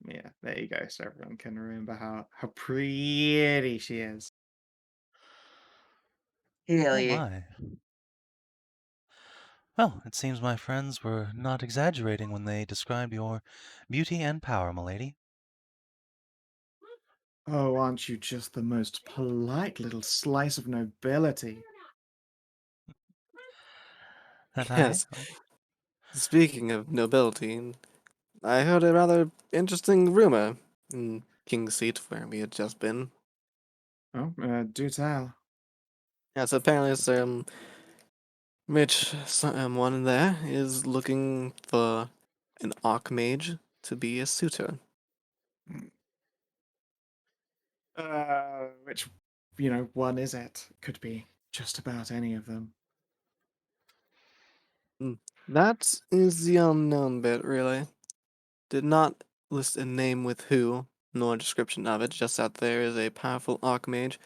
Yeah, there you go. So everyone can remember how pretty she is. Hell oh yeah. my. Well, it seems my friends were not exaggerating when they described your beauty and power, milady. Oh, aren't you just the most polite little slice of nobility? That Yes. I Speaking of nobility, I heard a rather interesting rumor in Kingseat, where we had just been. Oh, do tell. Yes, apparently some rich someone in there is looking for an archmage to be a suitor. Which, one is it? Could be just about any of them. That is the unknown bit, really. Did not list a name with who, nor a description of it, just that there is a powerful archmage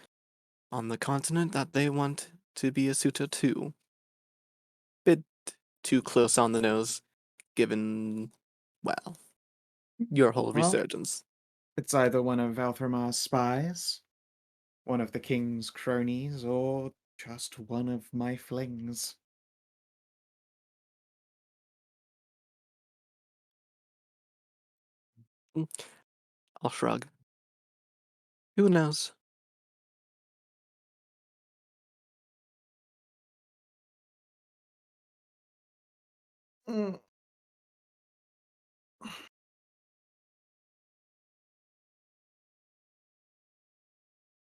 on the continent that they want to be a suitor to. Bit too close on the nose, given, well, your whole Well, resurgence. it's either one of Valthramar's spies, one of the king's cronies, or just one of my flings. I'll shrug. Who knows? Mm.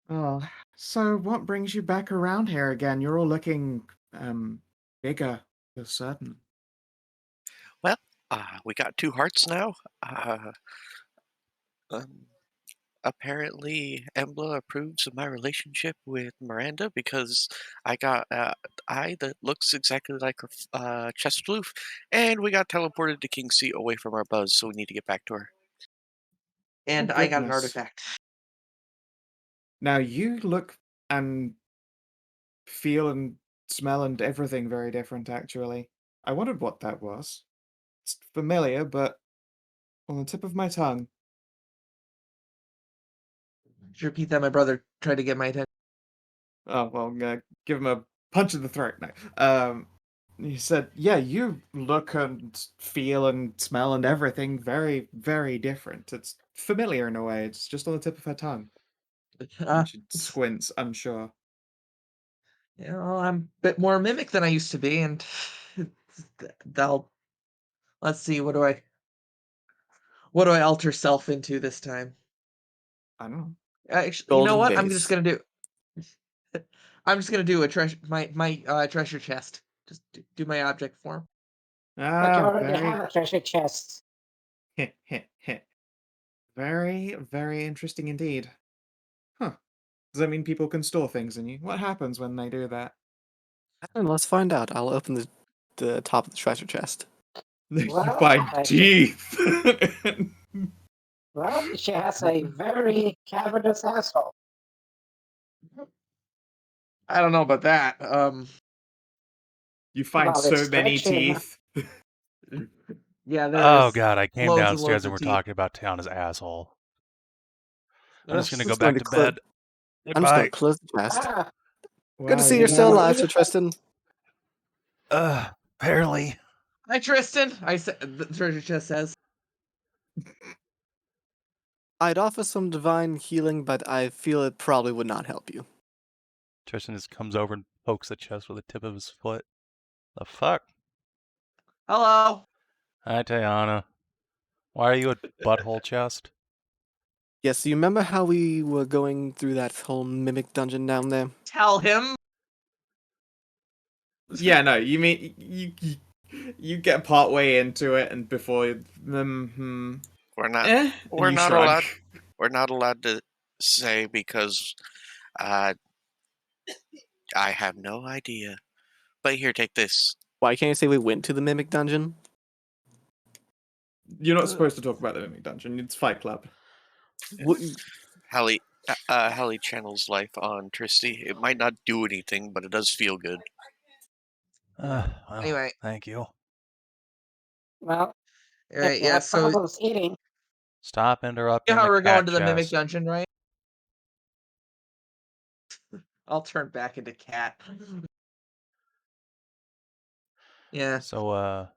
Oh, so what brings you back around here again? You're all looking bigger, for certain. Well, we got two hearts now. Um, apparently, Embla approves of my relationship with Miranda because I got eye that looks exactly like her chest floof, and we got teleported to Kingseat away from our buzz, so we need to get back to her. And Oh, I got an goodness. artifact. Now you look and feel and smell and everything very different, actually. I wondered what that was. It's familiar, but on the tip of my tongue. Could you repeat that? My brother tried to get my attention. Oh, well, I'm gonna give him a punch in the throat now. He said, yeah, you look and feel and smell and everything very, very different. It's familiar in a way. It's just on the tip of her tongue. And she squints, unsure. You know, I'm a bit more mimic than I used to be, and they'll. Let's see. What do I alter self into this time? I don't know. Actually, you know Golden what? I'm just vase. gonna do. I'm just gonna do a treasure my treasure chest. Just do my object form. But you Ah, already very, have a treasure chest. very, very interesting indeed. Huh. Does that mean people can store things in you? What happens when they do that? And let's find out. I'll open the top of the treasure chest. You Well, find she, teeth. well, she has a very cavernous asshole. I don't know about that. You find Well, it's so many stretchy enough. teeth. Yeah, Oh there's god, I came loads and downstairs loads and of we're teeth. talking about Tajana's asshole. I'm Ugh. just gonna go Just going back to to close. bed. I'm just going Goodbye. to close the chest. Ah, Good to Wow, see you you're still never. alive, Sir Tristan. Barely. Hi, Tristan. I said the treasure chest says. I'd offer some divine healing, but I feel it probably would not help you. Tristan just comes over and pokes the chest with the tip of his foot. The fuck? Hello. Hi, Tajana. Why are you a butthole chest? Yes, you remember how we were going through that whole mimic dungeon down there? Tell him. Yeah, no, you mean you get part way into it and before We're not. and We're you not shrug. allowed. We're not allowed to say because uh, I have no idea. But here, take this. Why can't you say we went to the mimic dungeon? You're not supposed to talk about the mimic dungeon. It's Fight Club. Hallie, Hallie channels life on Tristy. It might not do anything, but it does feel good. Well, Anyway. thank you. well, All if right. you Yeah. have So problems eating, Stop you interrupting know how the we're going cat to the mimic chest. dungeon, right? I'll turn back into cat. Yeah. So,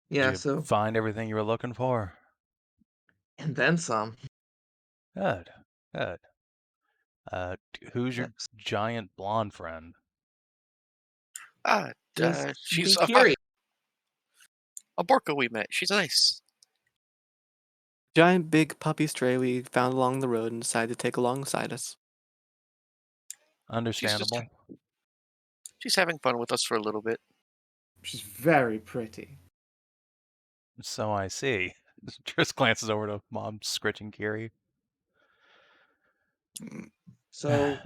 did Yeah. you So find everything you were looking for? and then some. Good. Good. Who's your Yes. giant blonde friend? Just She's be curious. a Borka we met. She's nice. Giant big puppy stray we found along the road and decided to take alongside us. Understandable. She's having fun with us for a little bit. She's very pretty. So I see. Tris glances over to Mom scritching Kiri. So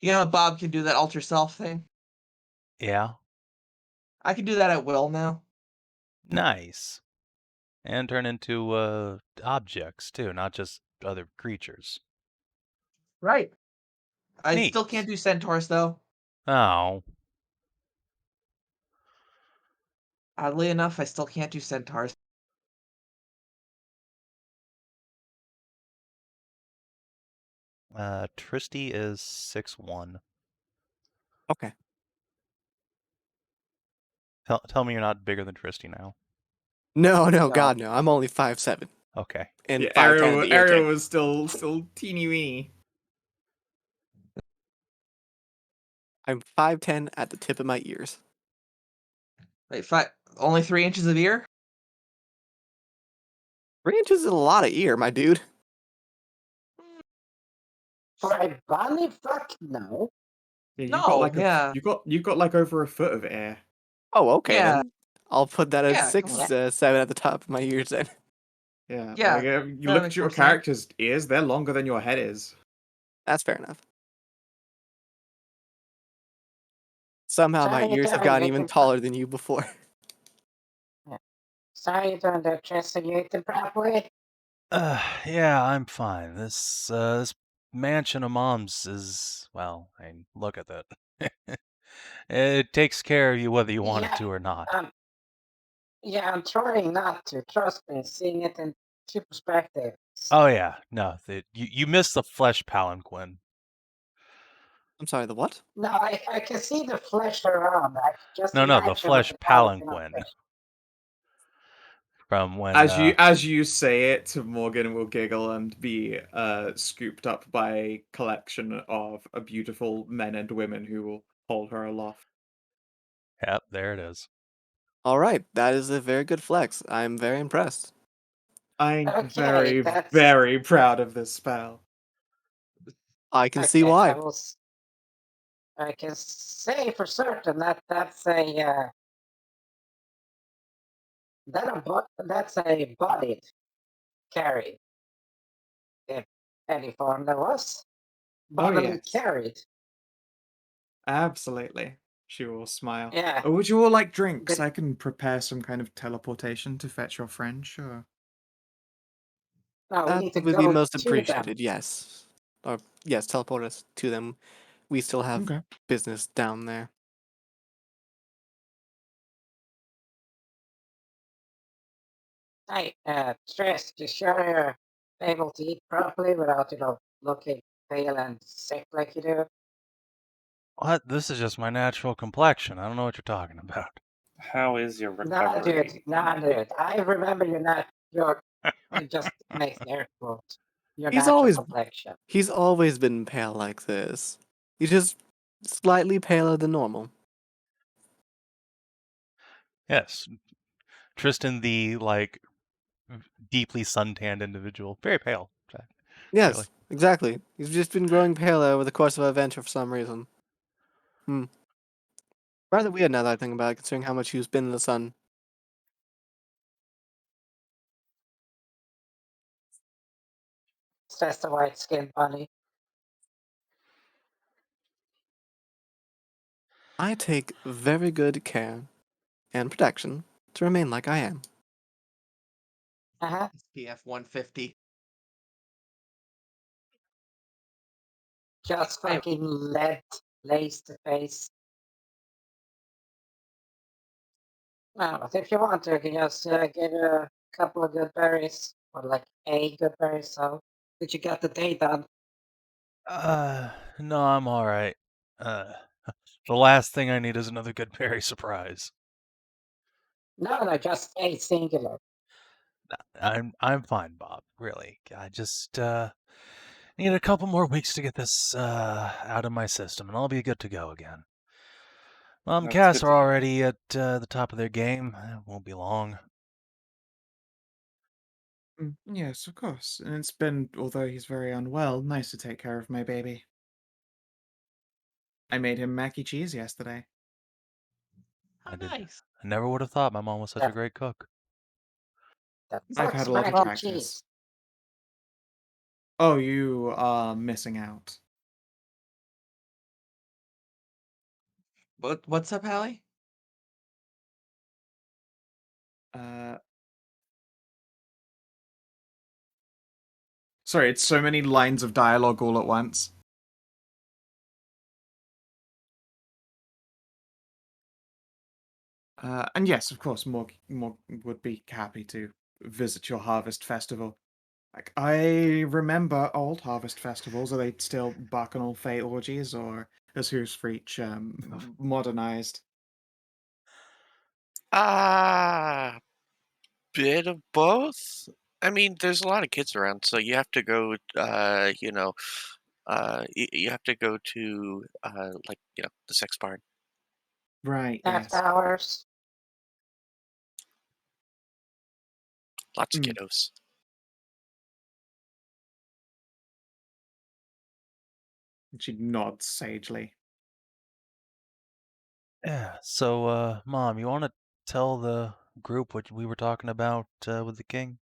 you know Bob can do that alter self thing. Yeah. I can do that at will now. Nice. And turn into objects too, not just other creatures. Right. I Neat. still can't do centaurs though. Oh. Oddly enough, I still can't do centaurs. Tristy is 6'1". Okay. Tell me you're not bigger than Tristy now. No, No. God, no. I'm only 5'7". Okay. And Yeah, 5'10" the ear Ariel tip. was still teeny weeny. I'm 5'10" at the tip of my ears. Wait, Only 3 inches of ear? 3 inches is a lot of ear, my dude. For a bunny? Fuck no. Yeah, you've got No, like yeah. you've got like over a foot of air. Oh, okay Yeah. then. I'll put that at Yeah, come 6, on. 7 at the top of my ears then. Yeah, Yeah, like you that look makes at your more sense. character's ears; they're longer than your head is. That's fair enough. Somehow my Sorry, ears have Darren, gotten you even can taller than you before. Sorry you don't address you the properly. Yeah, I'm fine. This mansion of mom's is, well, I mean, look at that. It takes care of you whether you want it Yeah, to or not. yeah, I'm trying not to. Trust me, seeing it in two perspectives. Oh yeah, no, you missed the flesh palanquin. I'm sorry, the what? No, I can see the flesh around. I can just No, the imagine what flesh the paladin of palanquin fish. from when. As you say it, Morgan will giggle and be scooped up by a collection of beautiful men and women who will hold her aloft. Yep, there it is. All right, that is a very good flex. I'm very impressed. I'm Okay, very, that's very proud of this spell. I can see okay. why. I can say for certain that that's a that's a bodied carry. If any form there was Oh bodily yes, carried. absolutely. She will smile. Yeah, Oh, would you all like drinks? but I can prepare some kind of teleportation to fetch your friend. Sure. no, we That need to would be go most to them. appreciated, yes. Or, yes, teleport us to them. We still have Okay. business down there. Hey, Stress, you sure you're able to eat properly without, looking pale and sick like you do? What? This is just my natural complexion. I don't know what you're talking about. How is your Nah, dude, recovery? nah, dude. I remember you just make the air quote, your He's natural always complexion. he's always been pale like this. He's just slightly paler than normal. Yes, Tristan, the deeply suntanned individual, very pale. Really. Yes, exactly. He's just been growing paler over the course of our adventure for some reason. Rather weird now that I think about it, considering how much he's been in the sun. It's just a white skinned bunny. I take very good care and protection to remain like I am. Uh-huh. SPF 150. Just I fucking lead laced face. No, but if you want to, you can just get a couple of good berries. Or like a good berry, so that you got the day done. No, I'm all right. The last thing I need is another good berry surprise. No, just a singular. I'm fine, Bob. Really, I just need a couple more weeks to get this out of my system, and I'll be good to go again. Mom and That's Cass good are to hear. already at the top of their game. It won't be long. Yes, of course. And it's been, although he's very unwell, nice to take care of my baby. I made him mac and cheese yesterday. How I did. nice. I never would have thought my mom was such a That, great cook. that I've had fucks a lot of mac and practice. cheese. Oh, you are missing out. What's up, Hallie? Uh, sorry, it's so many lines of dialogue all at once. And yes, of course, more would be happy to visit your harvest festival. Like, I remember old harvest festivals. Are they still bacchanal fey orgies, or is Who's Freach modernized? Ah, bit of both. I mean, there's a lot of kids around, so you have to go. You have to go to the sex barn. Right, After yes. hours. Lots of Mm. kiddos. She nods sagely. Yeah. So, Mom, you want to tell the group what we were talking about with the king?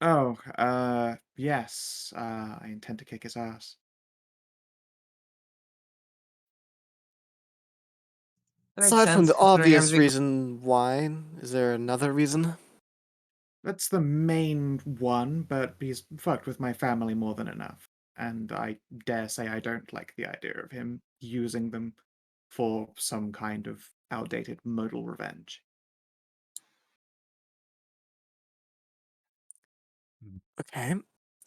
Oh, yes. I intend to kick his ass. That makes Aside from sense the considering obvious everything. reason why, is there another reason? That's the main one, but he's fucked with my family more than enough. And I dare say I don't like the idea of him using them for some kind of outdated modal revenge. Okay.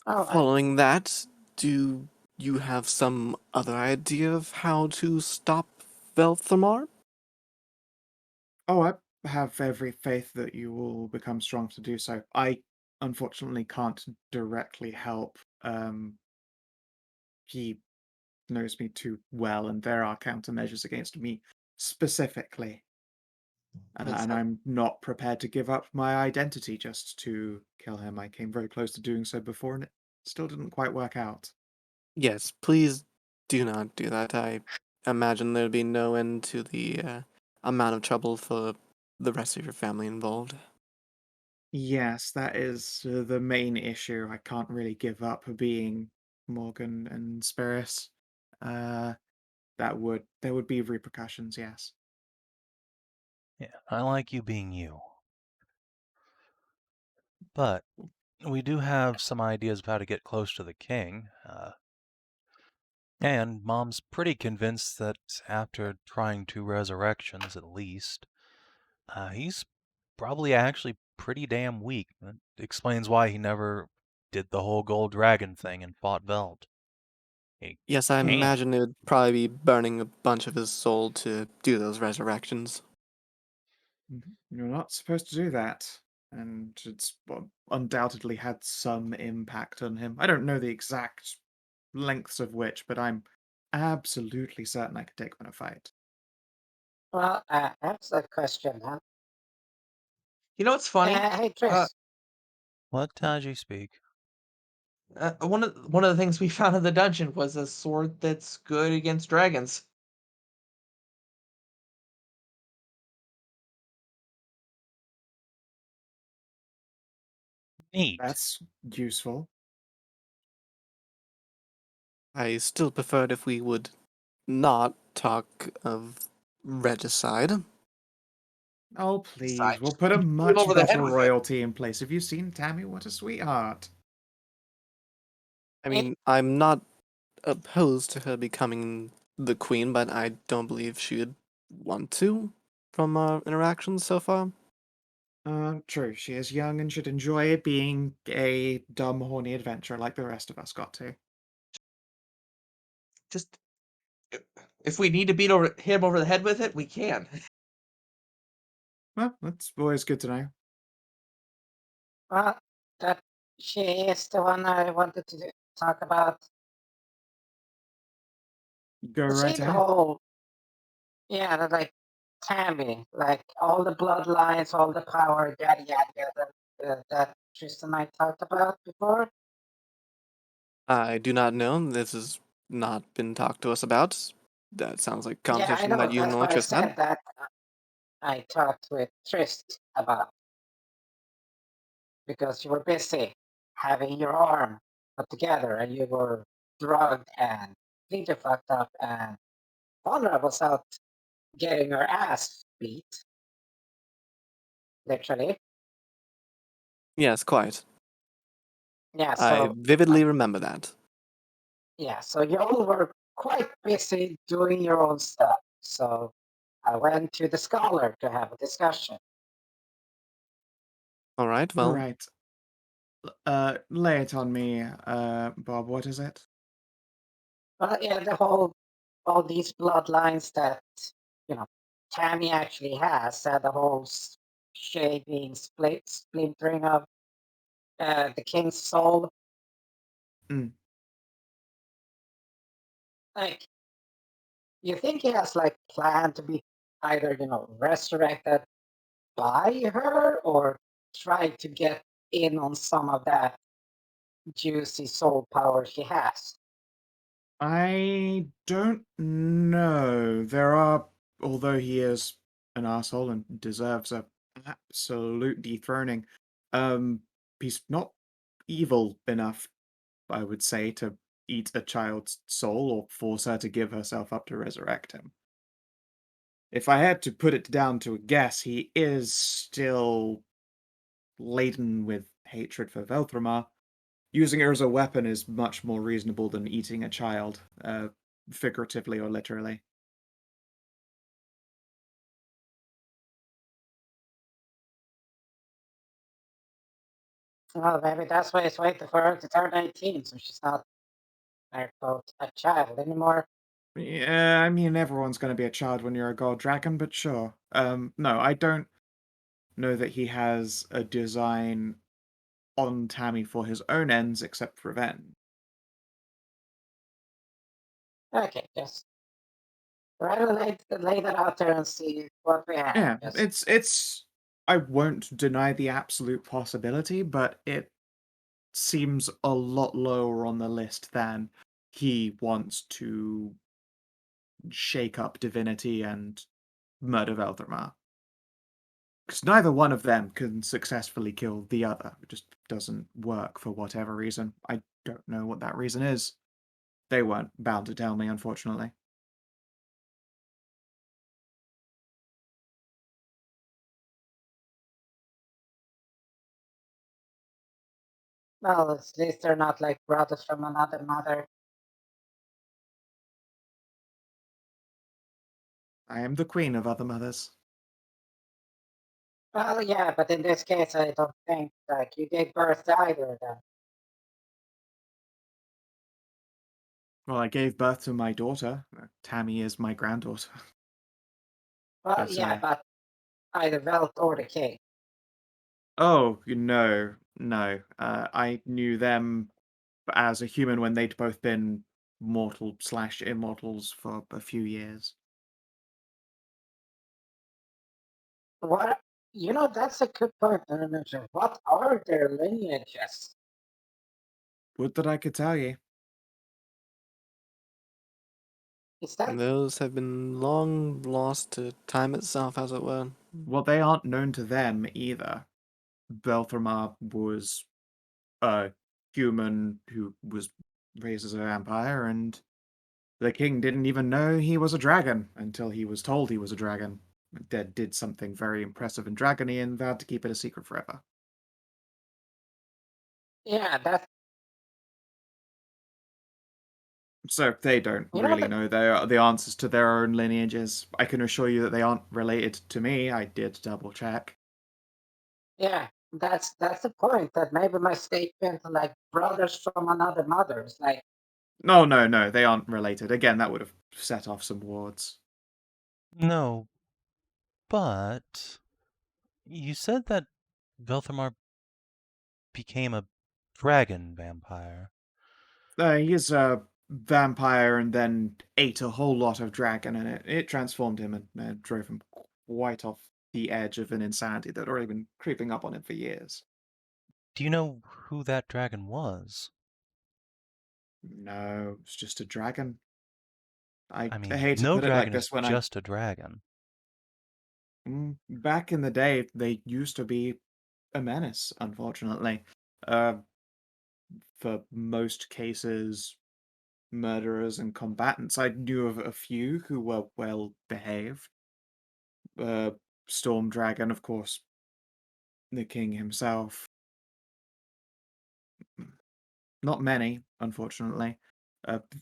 Oh, Following that, do you have some other idea of how to stop Balthamar? Oh, I have every faith that you will become strong to do so. I unfortunately can't directly help. He knows me too well, and there are countermeasures against me specifically. Makes And sense. I'm not prepared to give up my identity just to kill him. I came very close to doing so before, and it still didn't quite work out. Yes, please do not do that. I imagine there'd be no end to the amount of trouble for the rest of your family involved. Yes, that is the main issue. I can't really give up being Morgan and Spiris. Uh, there would be repercussions. Yes. Yeah, I like you being you. But we do have some ideas of how to get close to the king. And Mom's pretty convinced that after trying 2 resurrections at least, he's probably actually pretty damn weak. That explains why he never did the whole gold dragon thing and fought Veld. He Yes, I can't. imagine it would probably be burning a bunch of his soul to do those resurrections. You're not supposed to do that. And it's undoubtedly had some impact on him. I don't know the exact lengths of which, but I'm absolutely certain I could take him in a fight. well, that's a question, huh? You know what's funny? Hey, Uh, Tris. Let Taji speak. one of the things we found in the dungeon was a sword that's good against dragons. Neat. That's useful. I still preferred if we would not talk of regicide. Oh, Side. please. We'll put a You hit him much over the head better with it. royalty in place. Have you seen Tammy? What a sweetheart. I It, mean, I'm not opposed to her becoming the queen, but I don't believe she would want to from our interactions so far. True. She is young and should enjoy being a dumb, horny adventurer like the rest of us got to. Just if we need to hit him over the head with it, we can. Well, that's always good to know. well, that she is the one I wanted to talk about. Go You see right the ahead. whole, yeah, like Tammy, like all the bloodlines, all the power, yada yada yada, that Tristan and I talked about before. I do not know. This has not been talked to us about. That sounds like Yeah, I conversation that know. you and That's why I Electrist had. said that I talked with Trist about because you were busy having your arm put together and you were drugged and completely fucked up, and Faunra was out getting her ass beat, literally. Yes, quite. Yeah, I so vividly remember that. yeah, so you all were quite busy doing your own stuff. So I went to the scholar to have a discussion. All right, well, Right. Lay it on me, Bob. What is it? Well, yeah, all these bloodlines that you know Tammy actually has, the whole shading, splintering of the king's soul. Mm. Like, you think he has like planned to be either resurrected buy her or try to get in on some of that juicy soul power she has? I don't know. There are, although he is an asshole and deserves a absolute dethroning, he's not evil enough, I would say, to eat a child's soul or force her to give herself up to resurrect him. If I had to put it down to a guess, he is still laden with hatred for Velthramar. Using her as a weapon is much more reasonable than eating a child, figuratively or literally. Well, maybe that's why he's waiting for her to turn 18, so she's not, air quote, a child anymore. Yeah, I mean, everyone's going to be a child when you're a god dragon, but sure. No, I don't know that he has a design on Tammy for his own ends except revenge. Okay, just rather lay that out there and see what we have. Yeah, Just, it's. I won't deny the absolute possibility, but it seems a lot lower on the list than he wants to shake up divinity and murder Veldramar. Because neither one of them can successfully kill the other. It just doesn't work for whatever reason. I don't know what that reason is. They weren't bound to tell me, unfortunately. well, at least they're not like brothers from another mother. I am the queen of other mothers. Well, yeah, but in this case, I don't think like you gave birth to either of them. Well, I gave birth to my daughter. Tammy is my granddaughter. Well, But, yeah, but either Velt or the king. oh, no. I knew them as a human when they'd both been mortal/immortals for a few years. What? That's a good point to mention. What are their lineages? Would that I could tell you. Is that Those have been long lost to time itself, as it were. Well, they aren't known to them either. Belthamar was a human who was raised as a vampire, and the king didn't even know he was a dragon until he was told he was a dragon. Dead did something very impressive and dragony and vowed to keep it a secret forever. yeah, that So they don't you know really that know the answers to their own lineages. I can assure you that they aren't related to me. I did double check. yeah, that's the point. That maybe my statement like brothers from another mother is like No, they aren't related. Again, that would have set off some wards. No, but you said that Velthamar became a dragon vampire. He's a vampire and then ate a whole lot of dragon, and it transformed him and drove him quite off the edge of an insanity that had already been creeping up on him for years. Do you know who that dragon was? No, it's just a dragon. I I mean, hate to no put it like dragon is this when just a dragon. back in the day, they used to be a menace, unfortunately. Uh, for most cases, murderers and combatants. I knew of a few who were well behaved. Uh, Storm Dragon, of course, the king himself. Not many, unfortunately.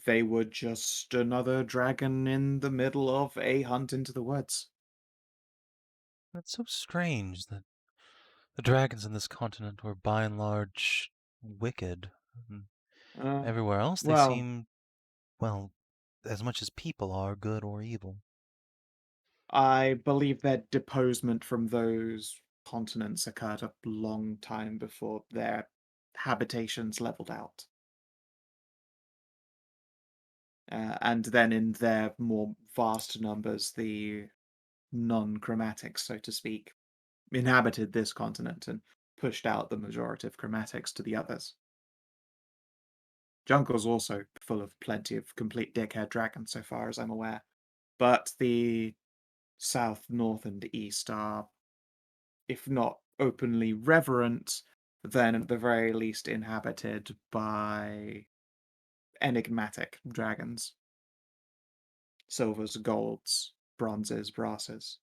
They were just another dragon in the middle of a hunt into the woods. That's so strange that the dragons in this continent were by and large wicked. And Uh, everywhere else they well, seem, well, as much as people are, good or evil. I believe their deposement from those continents occurred a long time before their habitations leveled out. And then in their more vast numbers, the non-chromatics, so to speak, inhabited this continent and pushed out the majority of chromatics to the others. Jungle's also full of plenty of complete dickhead dragons, so far as I'm aware. But the south, north, and east are, if not openly reverent, then at the very least inhabited by enigmatic dragons. Silvers, golds, bronzes, brasses.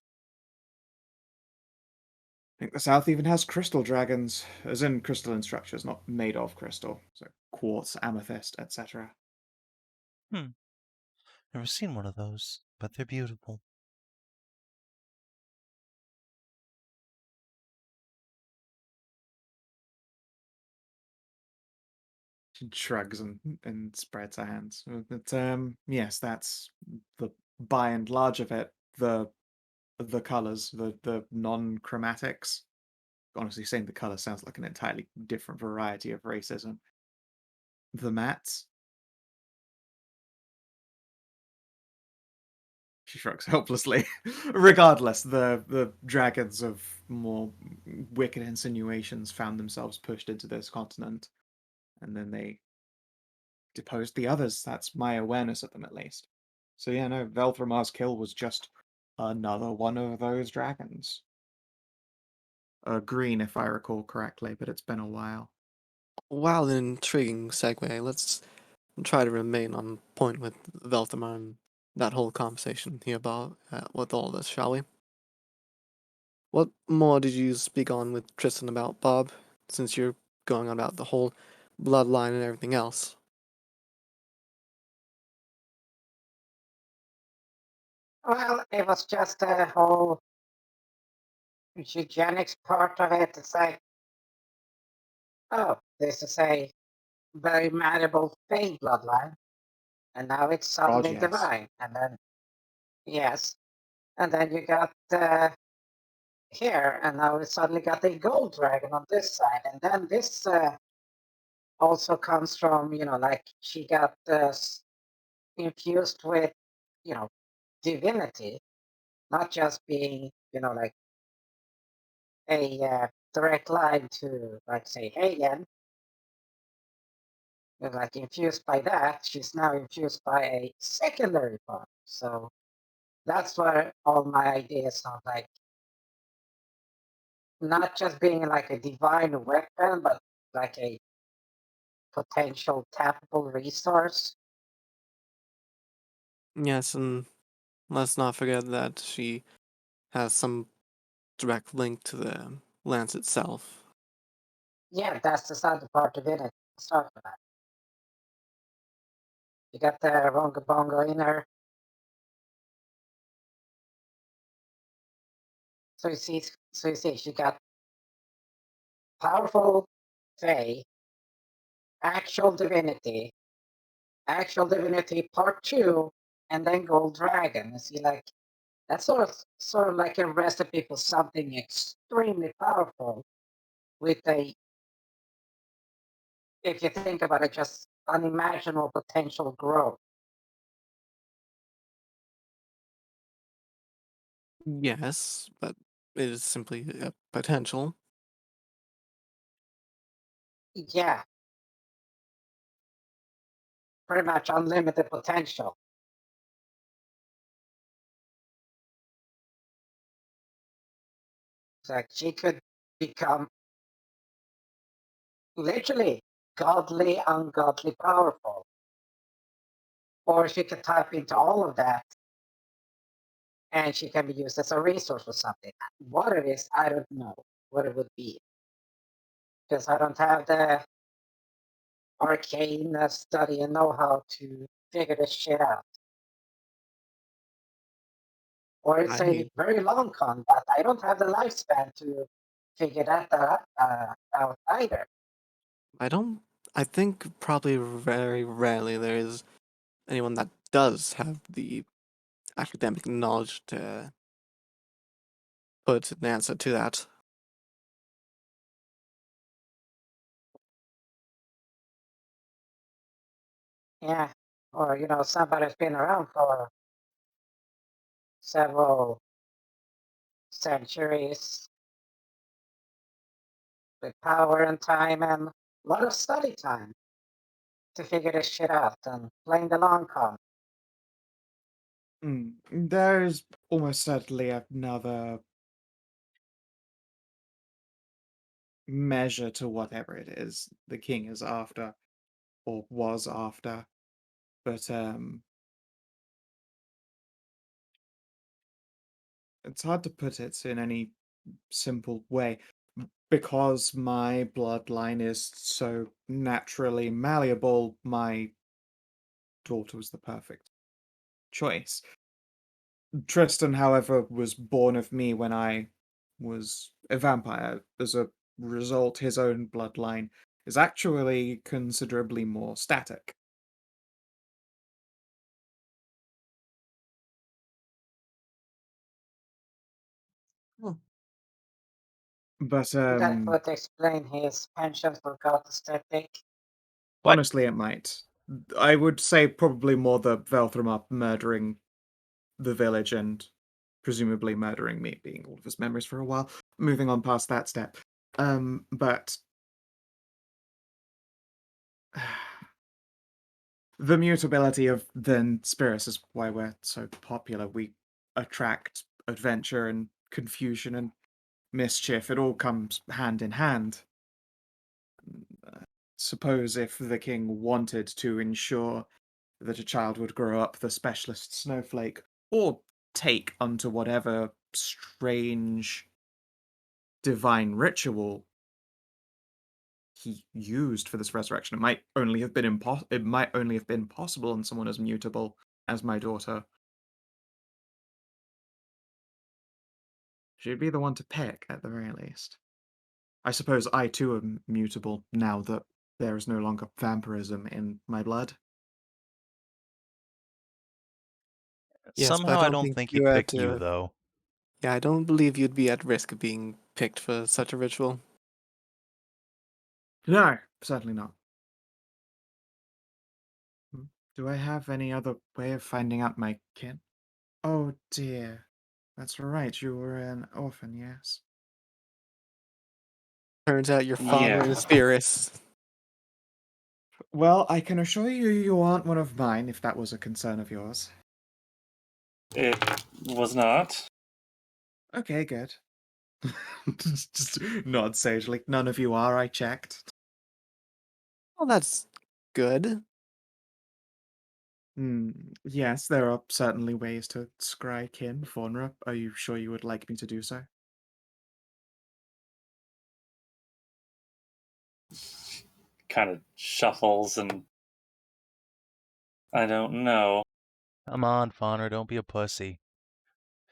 I think the south even has crystal dragons, as in crystalline structures, not made of crystal. So quartz, amethyst, etc. Never seen one of those, but they're beautiful. She shrugs and spreads her hands. But yes, that's the by and large of it. The colors, the non-chromatics. Honestly, saying the color sounds like an entirely different variety of racism. The mats. She shrugs helplessly. Regardless, the dragons of more wicked insinuations found themselves pushed into this continent, and then they deposed the others. That's my awareness of them, at least. So yeah, no, Velthramar's kill was just another one of those dragons. Green, if I recall correctly, but it's been a while. While an intriguing segue, let's try to remain on point with Velthamar and that whole conversation here about with all this, shall we? What more did you speak on with Tristan about, Bob, since you're going on about the whole bloodline and everything else? Well, it was just a whole eugenics part of it. It's like, oh, this is a very malleable fey bloodline, and now it's suddenly yes. divine. And then, yes, and then you got here, and now we suddenly got a gold dragon on this side. And then this also comes from, like she got infused with, divinity, not just being, like a direct line to, like, say, Hagen. And like infused by that, she's now infused by a secondary part. So that's where all my ideas of like not just being like a divine weapon, but like a potential tappable resource. Yes, and let's not forget that she has some direct link to the lance itself. Yeah, that's the other part of it. Start with that. You got the Ronga Bongo in her. So you see, she got powerful Fae, actual divinity part 2, and then Gold Dragon. You see, like that's sort of like a recipe for something extremely powerful with a, if you think about it, just unimaginable potential growth. Yes, but it is simply a potential. Yeah, pretty much unlimited potential. It's like she could become literally godly, ungodly powerful. Or she could type into all of that and she can be used as a resource for something. What it is, I don't know what it would be. Because I don't have the arcane study and know how to figure this shit out. Or it's a I very long con, but I don't have the lifespan to figure that out either. I don't. I think probably very rarely there is anyone that does have the academic knowledge to put an answer to that. Yeah. Or, somebody's been around for several centuries with power and time and a lot of study time to figure this shit out and playing the long con. There's almost certainly another measure to whatever it is the king is after, or was after. But it's hard to put it in any simple way. Because my bloodline is so naturally malleable, my daughter was the perfect choice. Tristan, however, was born of me when I was a vampire. As a result, his own bloodline is actually considerably more static. Hmm. But That would explain his penchant for goth aesthetic. What? honestly, it might. I would say probably more the Velthramar murdering the village and presumably murdering me, being all of his memories for a while. Moving on past that step. But the mutability of the spirits is why we're so popular. We attract adventure and confusion and mischief. It all comes hand in hand. Suppose if the king wanted to ensure that a child would grow up the specialist snowflake, or take unto whatever strange divine ritual he used for this resurrection. It might only have been possible on someone as mutable as my daughter. She'd be the one to pick, at the very least. I suppose I too am mutable now that there is no longer vampirism in my blood. Yes, but I Somehow I don't don't think think he'd you're pick you, though. Yeah, I don't believe you'd be at risk of being picked for such a ritual. No, certainly not. Do I have any other way of finding out my kin? Oh dear. That's right, you were an orphan, yes. Turns out your father Yeah. is Spearus. Well, I can assure you you aren't one of mine, if that was a concern of yours. It was not. Okay, good. Just nod sagely. None of you are, I checked. Well, that's good. Yes, there are certainly ways to scry kin, Faunra. Are you sure you would like me to do so? Kind of shuffles and I don't know. Come on, Faunra, don't be a pussy.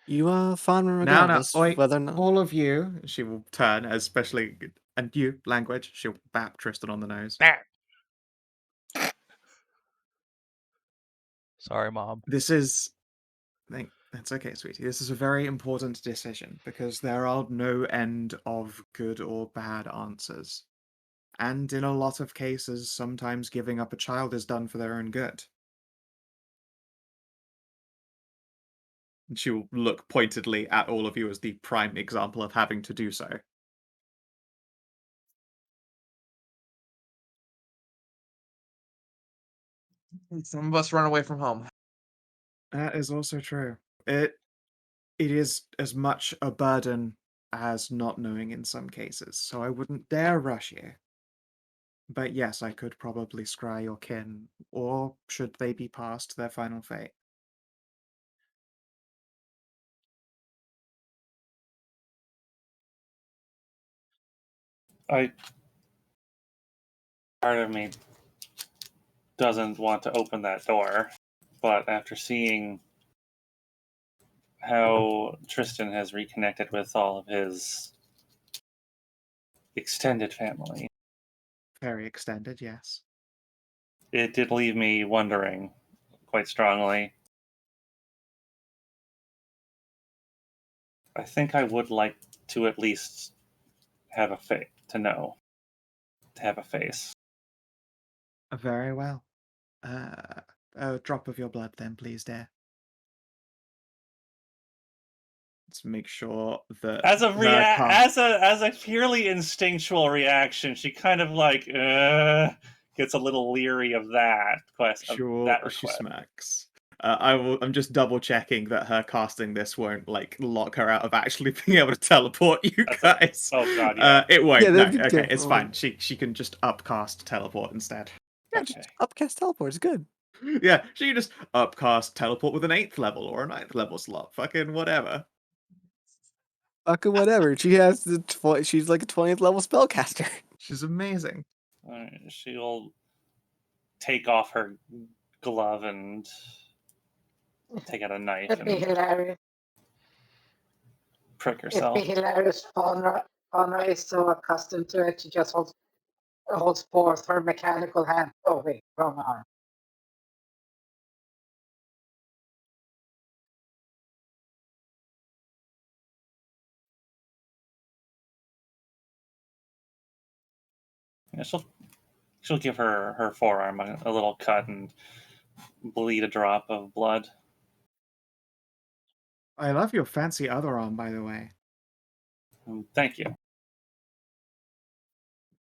You are fine Now, regardless, oi, whether or not. all of you, she will turn, especially, and you, language, she'll bap Tristan on the nose. Sorry, Mom. This is, that's okay, sweetie. This is a very important decision because there are no end of good or bad answers. And in a lot of cases, sometimes giving up a child is done for their own good. And she will look pointedly at all of you as the prime example of having to do so. Some of us run away from home. That is also true. It is as much a burden as not knowing in some cases, so I wouldn't dare rush you. But yes, I could probably scry your kin, or should they be past their final fate. Part of me doesn't want to open that door, but after seeing how Tristan has reconnected with all of his extended family, Very extended, yes. it did leave me wondering quite strongly. I think I would like to at least have a face, to have a face. Very well. A drop of your blood then, please, dear. Let's make sure that As a her cast- as a purely instinctual reaction, she kind of like gets a little leery of that Sure, request. she smacks. I'm just double checking that her casting this won't like lock her out of actually being able to teleport you guys. Oh god, yeah. It won't. Yeah, No, that'd be okay, it's different. fine. She can just upcast teleport instead. Yeah, Okay. just upcast teleport is good. Yeah, she can just upcast teleport with an 8th level or a 9th level slot. Fucking whatever. Fucking whatever. She has she's like a 20th level spellcaster. She's amazing. She'll take off her glove and take out a knife It'd be and hilarious. prick It'd herself. be hilarious. Faunra is so accustomed to it, she just holds forth her mechanical hand. Oh wait, wrong arm. Yeah, she'll give her forearm a little cut and bleed a drop of blood. I love your fancy other arm, by the way. Thank you.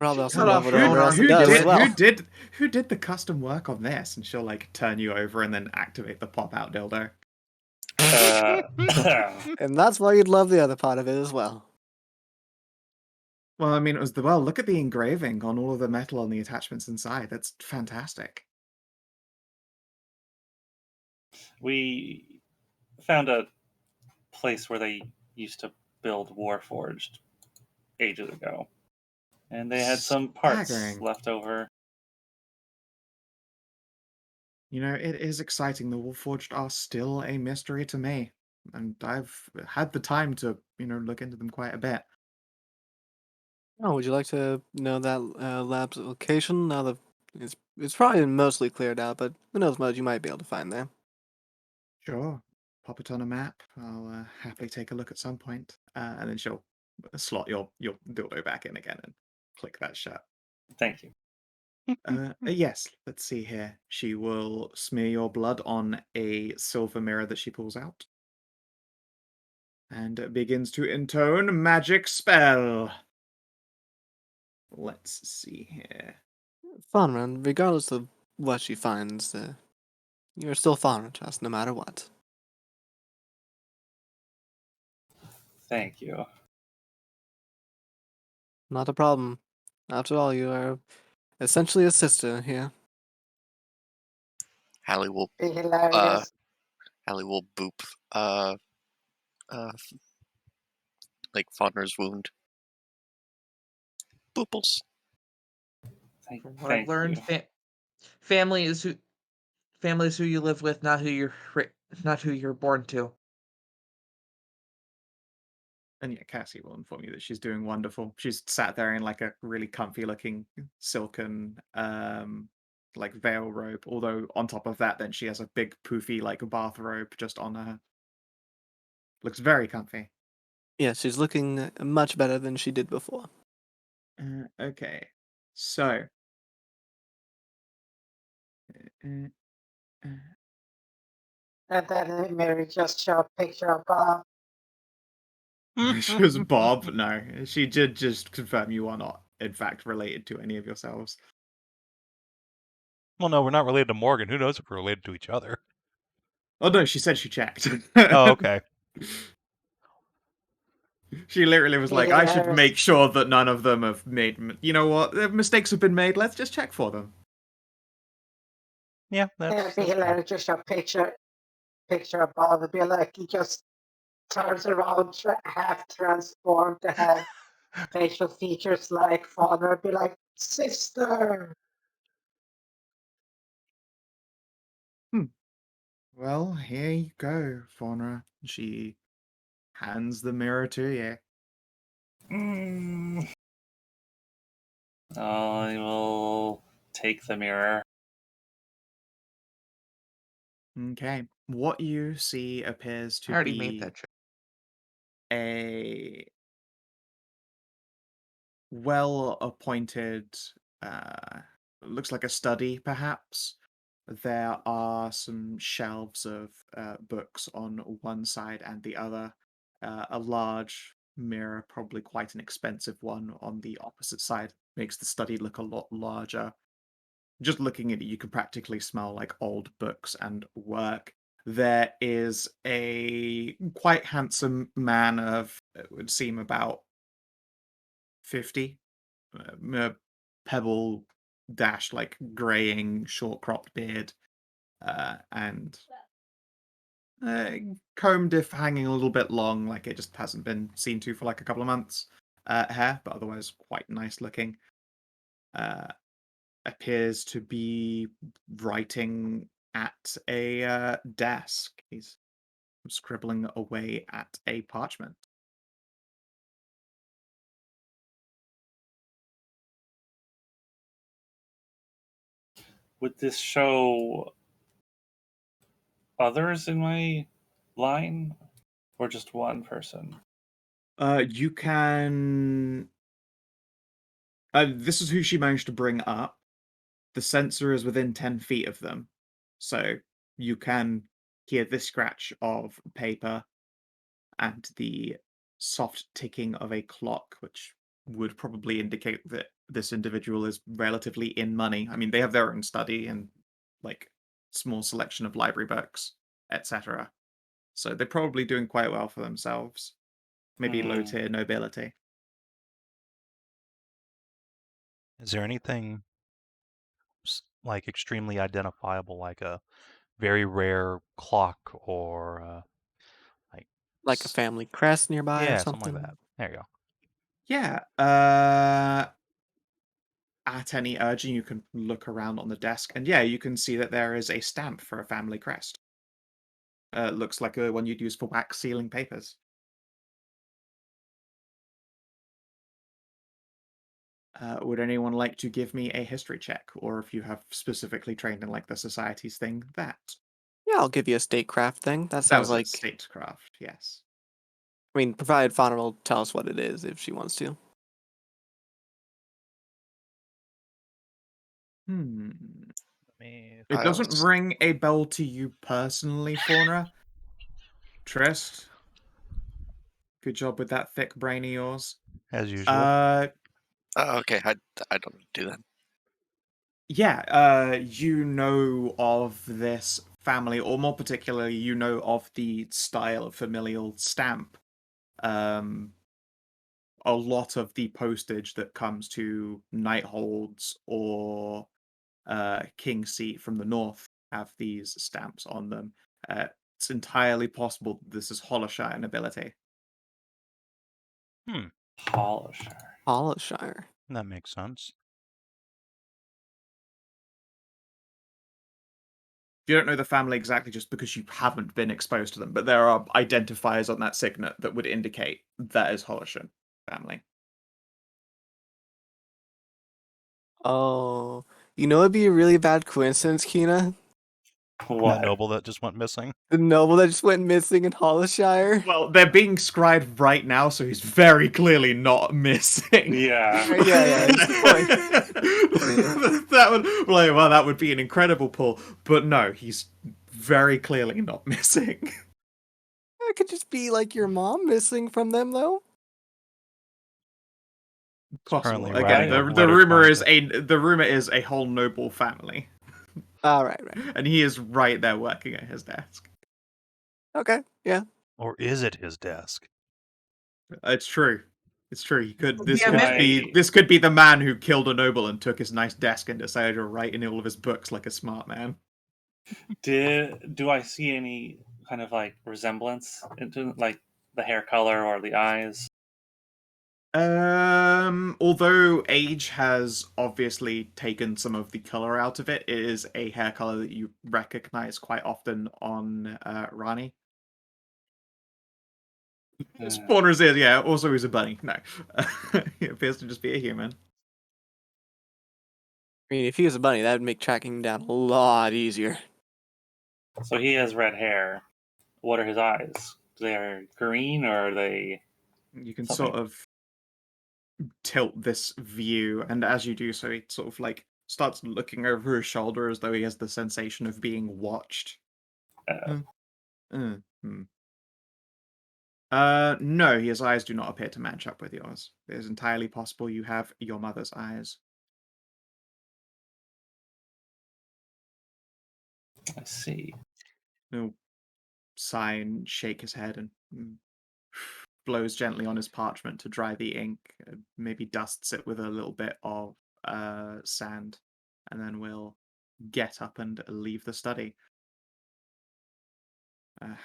Probably also cut love off what her own everyone arm else to does do as it. well. Who did the custom work on this? And she'll like turn you over and then activate the pop out dildo. And that's why you'd love the other part of it as well. Well, I mean, look at the engraving on all of the metal on the attachments inside. That's fantastic. We found a place where they used to build Warforged ages ago, and they had some parts Staggering. left over. You know, it is exciting. The Warforged are still a mystery to me. And I've had the time to, look into them quite a bit. Oh, would you like to know that lab's location? Now that it's probably mostly cleared out, but who knows what you might be able to find there. Sure. Pop it on a map. I'll happily take a look at some point. And then she'll slot your dildo back in again and click that shut. Thank you. Yes, let's see here. She will smear your blood on a silver mirror that she pulls out. And begins to intone magic spell. Let's see here. Faunra, regardless of what she finds, you're still Faunra to us no matter what. Thank you. Not a problem. After all, you are essentially a sister here. Hallie will Be hilarious. boop uh like Faunra's wound. Booples. From what I've learned, family is who you live with, not who you're born to. And yeah, Cassie will inform you that she's doing wonderful. She's sat there in like a really comfy looking silken like veil robe. Although on top of that, then she has a big poofy like bathrobe just on her. Looks very comfy. Yeah, she's looking much better than she did before. Okay, so And then Mary just show a picture of Bob. she was Bob. No, she did just confirm you are not, in fact, related to any of yourselves. Well, no, we're not related to Morgan. Who knows if we're related to each other? Oh no, she said she checked. Oh, okay. She literally was like, I should Yes. make sure that none of them have made. You know what? If mistakes have been made. Let's just check for them. Yeah, It'd that's be fine. hilarious. Just a picture of Bob. It'd be like he just turns around, half transformed to have facial features like father. It'd be like sister. Well, here you go, Faunra. She hands the mirror to you. I will take the mirror. Okay. What you see appears I to already made be that choice. a well-appointed, looks like a study, perhaps. There are some shelves of books on one side and the other, A large mirror, probably quite an expensive one, on the opposite side makes the study look a lot larger. Just looking at it, you can practically smell like old books and work. There is a quite handsome man of, it would seem, about 50, pebble dash, like graying, short cropped beard, and comb diff hanging a little bit long, like it just hasn't been seen to for like a couple of months. Hair, but otherwise quite nice looking. Appears to be writing at a desk. He's scribbling away at a parchment. Would this show others in my line, or just one person? You can. This is who she managed to bring up. The sensor is within 10 feet of them, so you can hear the scratch of paper and the soft ticking of a clock, which would probably indicate that this individual is relatively in money. I mean, they have their own study and like small selection of library books, etc. So they're probably doing quite well for themselves. Maybe low tier nobility. Is there anything like extremely identifiable, like a very rare clock or Like a family crest nearby or yeah, something like something? that? There you go. Yeah. At any urging, you can look around on the desk, and yeah, you can see that there is a stamp for a family crest. Looks like a one you'd use for wax sealing papers. Would anyone like to give me a history check, or if you have specifically trained in like the societies thing, that? Yeah, I'll give you a statecraft thing. That That sounds was a like. statecraft, yes. I mean, provided Faunra will tell us what it is if she wants to. It doesn't ring a bell to you personally, Faunra. Trist, good job with that thick brain of yours. As usual. Okay, I don't do that. Yeah, you know of this family, or more particularly, you know of the style of familial stamp. A lot of the postage that comes to Nightholds or Kingseat from the north have these stamps on them. It's entirely possible that this is Hollowshire nobility. Hollowshire. Hollowshire. That makes sense. You don't know the family exactly just because you haven't been exposed to them, but there are identifiers on that signet that would indicate that is Hollowshire family. Oh, you know it'd be a really bad coincidence, Kina? That What? noble that just went missing. The noble that just went missing in Hollowshire. Well, they're being scried right now, so he's very clearly not missing. Yeah. Yeah, that's the point. That would be an incredible pull, but no, he's very clearly not missing. It could just be like your mom missing from them, though. Possible. Currently Again, writing a the letter rumor is a whole noble family, All right. and he is right there working at his desk. Okay, yeah. Or is it his desk? It's true. It's true. He could. This Yeah, could man. be. This could be the man who killed a noble and took his nice desk and decided to write in all of his books like a smart man. Do I see any kind of like resemblance into like the hair color or the eyes? Although age has obviously taken some of the color out of it, it is a hair color that you recognize quite often on Rani. Spawner's is, yeah. Also, he's a bunny. No, he appears to just be a human. I mean, if he was a bunny, that would make tracking him down a lot easier. So he has red hair. What are his eyes? They're green, or are they? You can Something. sort of tilt this view, and as you do so, he sort of like starts looking over his shoulder as though he has the sensation of being watched. No, his eyes do not appear to match up with yours. It is entirely possible you have your mother's eyes. I see. He'll sigh and shake his head and blows gently on his parchment to dry the ink. Maybe dusts it with a little bit of sand, and then will get up and leave the study.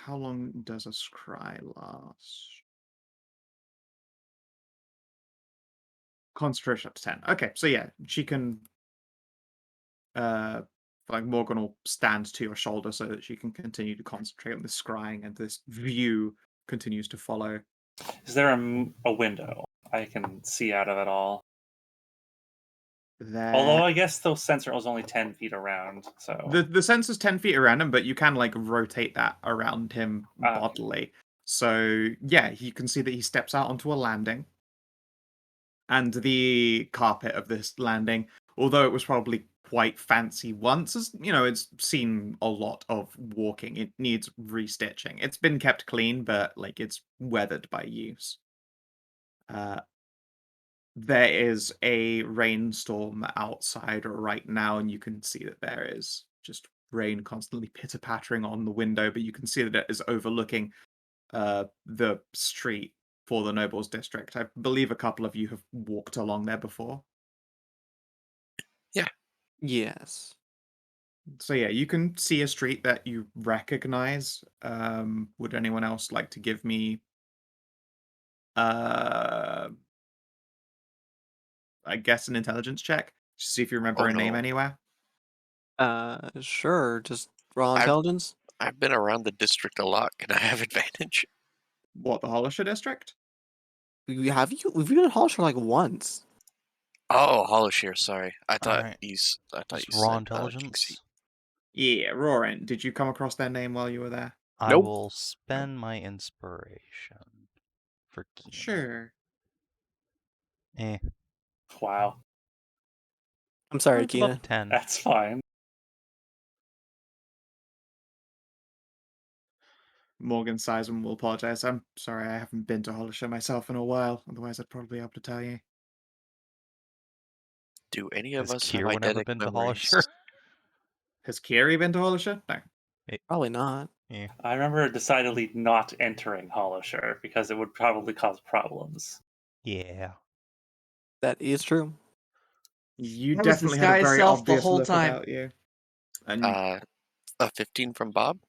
How long does a scry last? Concentration up to 10. Okay, so yeah, she can like Morgan will stand to your shoulder so that she can continue to concentrate on the scrying, and this view continues to follow. Is there a window I can see out of it all? Although There, I guess the sensor was only 10 feet around, so the sensor's 10 feet around him, but you can like rotate that around him bodily. So yeah, you can see that he steps out onto a landing, and the carpet of this landing, although it was probably quite fancy once, as you know, it's seen a lot of walking. It needs restitching. It's been kept clean, but like it's weathered by use. There is a rainstorm outside right now, and you can see that there is just rain constantly pitter-pattering on the window, but you can see that it is overlooking the street for the Nobles District. I believe a couple of you have walked along there before. Yes. So yeah, you can see a street that you recognize. Would anyone else like to give me I guess an intelligence check? Just see if you remember Oh a name no. anywhere. Sure. Just raw I've intelligence. I've been around the district a lot. Can I have advantage? What, the Hollisher District? We've been in Hollister like once. Oh, Hollow sorry. I thought Alright. you Just you raw said Kingseat. intelligence. Yeah, Roaring. Did you come across their name while you were there? I Nope. will spend my inspiration for Keen. Sure. Eh. wow, I'm sorry, It's above Kina. a 10. that's fine. Morgan sighs and will apologize. I'm sorry, I haven't been to Hollisher myself in a while. Otherwise, I'd probably be able to tell you. Do any Has of us have Kierwyn ever eidetic been to memories? Hollisher? Has Kiri been to Hollisher? No. Probably not. Eh. I remember decidedly not entering Hollow because it would probably cause problems. Yeah. That is true. You I was definitely had a disguised very self the obvious whole look time. about you. And A 15 from Bob?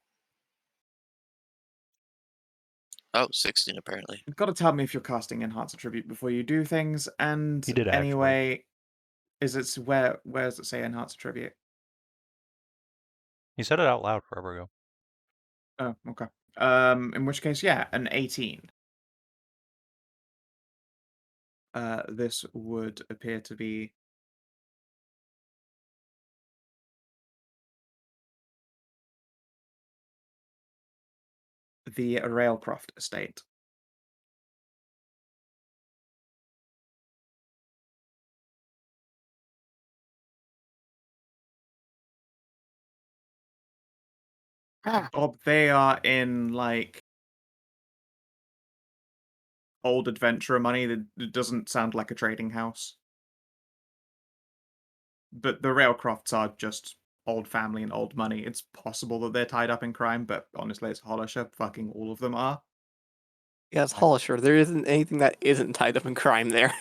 Oh, 16 apparently. you've got to tell me if you're casting Enhance Attribute before you do things. And He did actually. anyway, where does it say Enhance Attribute? He said it out loud forever ago. Oh, okay. In which case, yeah, an 18. This would appear to be the Railcroft estate. Ah, Bob, they are in like old adventurer money. That it doesn't sound like a trading house. But the Railcrofts are just old family and old money. It's possible that they're tied up in crime, but honestly, it's Hollisher. Fucking all of them are. Yeah, it's Hollister. There isn't anything that isn't tied up in crime there.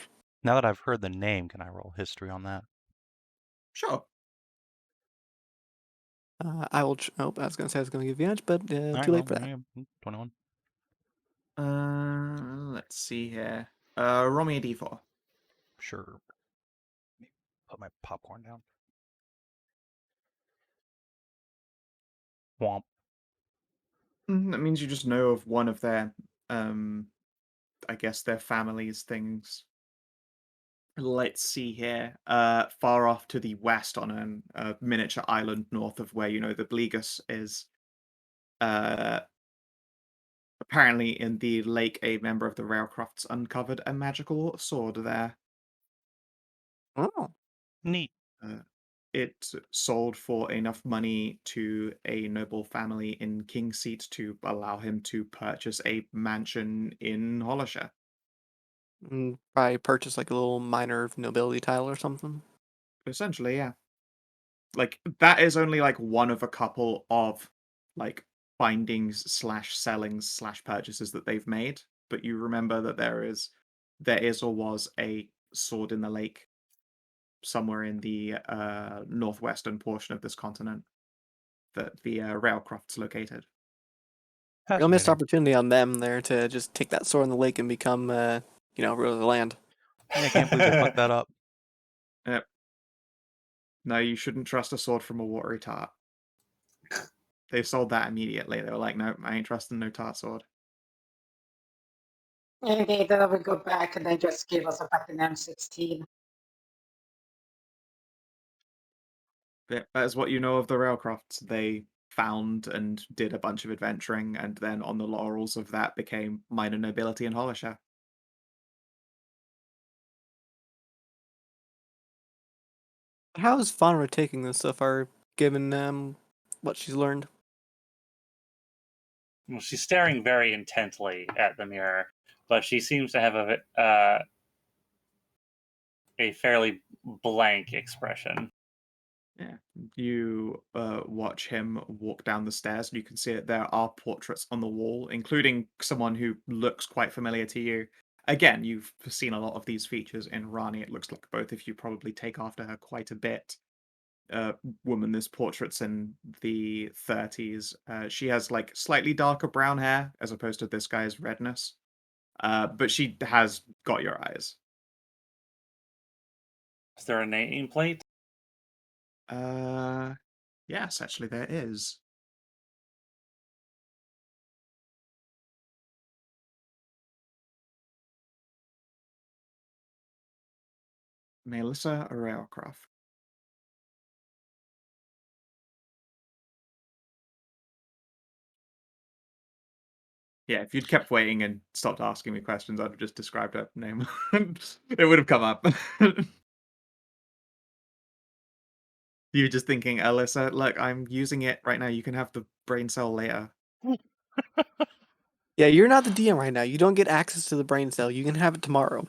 Now that I've heard the name, can I roll history on that? Sure. I will. Oh, I was gonna say I was gonna give you advantage, but Alright, too late well, for that. yeah, 21. Let's see here. Roll me a d4. Sure. Let me put my popcorn down. Womp. That means you just know of one of their, I guess their family's things. Let's see here. Far off to the west on a miniature island north of where the Blegus is. Apparently, in the lake, a member of the Railcrofts uncovered a magical sword there. Oh, Neat. it sold for enough money to a noble family in Kingseat to allow him to purchase a mansion in Hollisher. And probably purchase like a little minor nobility title or something. Essentially, yeah. Like, that is only, like, one of a couple of, like, findings slash sellings slash purchases that they've made. But you remember that there is or was a sword in the lake somewhere in the northwestern portion of this continent that the Railcroft's located. Real missed Fascinating. opportunity on them there to just take that sword in the lake and become, ruler of the land. Yeah, I can't believe they fucked that up. Yep. No, you shouldn't trust a sword from a watery tart. They sold that immediately. They were like, no, I ain't trusting no tart sword. Indeed, then I would go back and then just give us a fucking M16. That is what you know of the Railcrofts. They found and did a bunch of adventuring, and then on the laurels of that became minor nobility in Hollisher. How is Faunra taking this so far, given what she's learned? Well, she's staring very intently at the mirror, but she seems to have a fairly blank expression. Yeah, you watch him walk down the stairs, and you can see that there are portraits on the wall, including someone who looks quite familiar to you. Again, you've seen a lot of these features in Rani. It looks like both of you probably take after her quite a bit. Woman, this portrait's in the 30s. She has like slightly darker brown hair as opposed to this guy's redness. But she has got your eyes. Is there a nameplate? Yes, actually there is. Melissa Railcroft. Yeah, if you'd kept waiting and stopped asking me questions, I'd have just described her name. It would have come up. You were just thinking, Alyssa, look, I'm using it right now. You can have the brain cell later. Yeah, you're not the DM right now. You don't get access to the brain cell. You can have it tomorrow.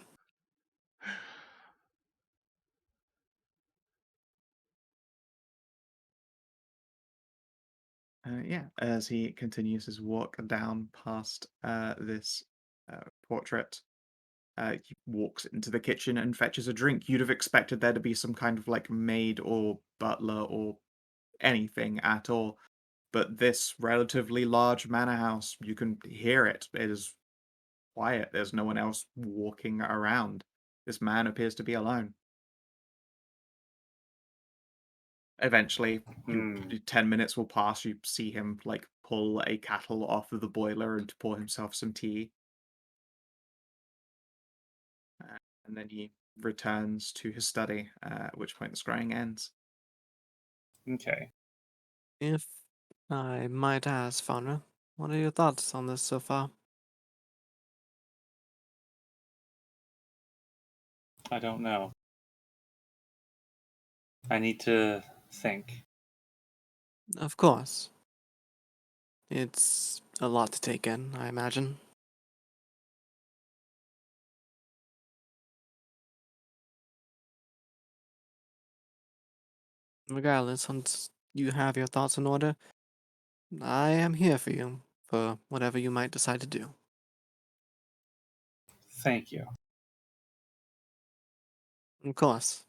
Yeah, as he continues his walk down past this portrait, he walks into the kitchen and fetches a drink. You'd have expected there to be some kind of like maid or butler or anything at all. But this relatively large manor house, you can hear it. It is quiet. There's no one else walking around. This man appears to be alone. Eventually, 10 minutes will pass. You see him like pull a kettle off of the boiler and pour himself some tea. And then he returns to his study, at which point the scrying ends. Okay. If I might ask, Faunra, what are your thoughts on this so far? I don't know. I need to think. Of course. It's a lot to take in, I imagine. Regardless, once you have your thoughts in order, I am here for you, for whatever you might decide to do. Thank you. Of course.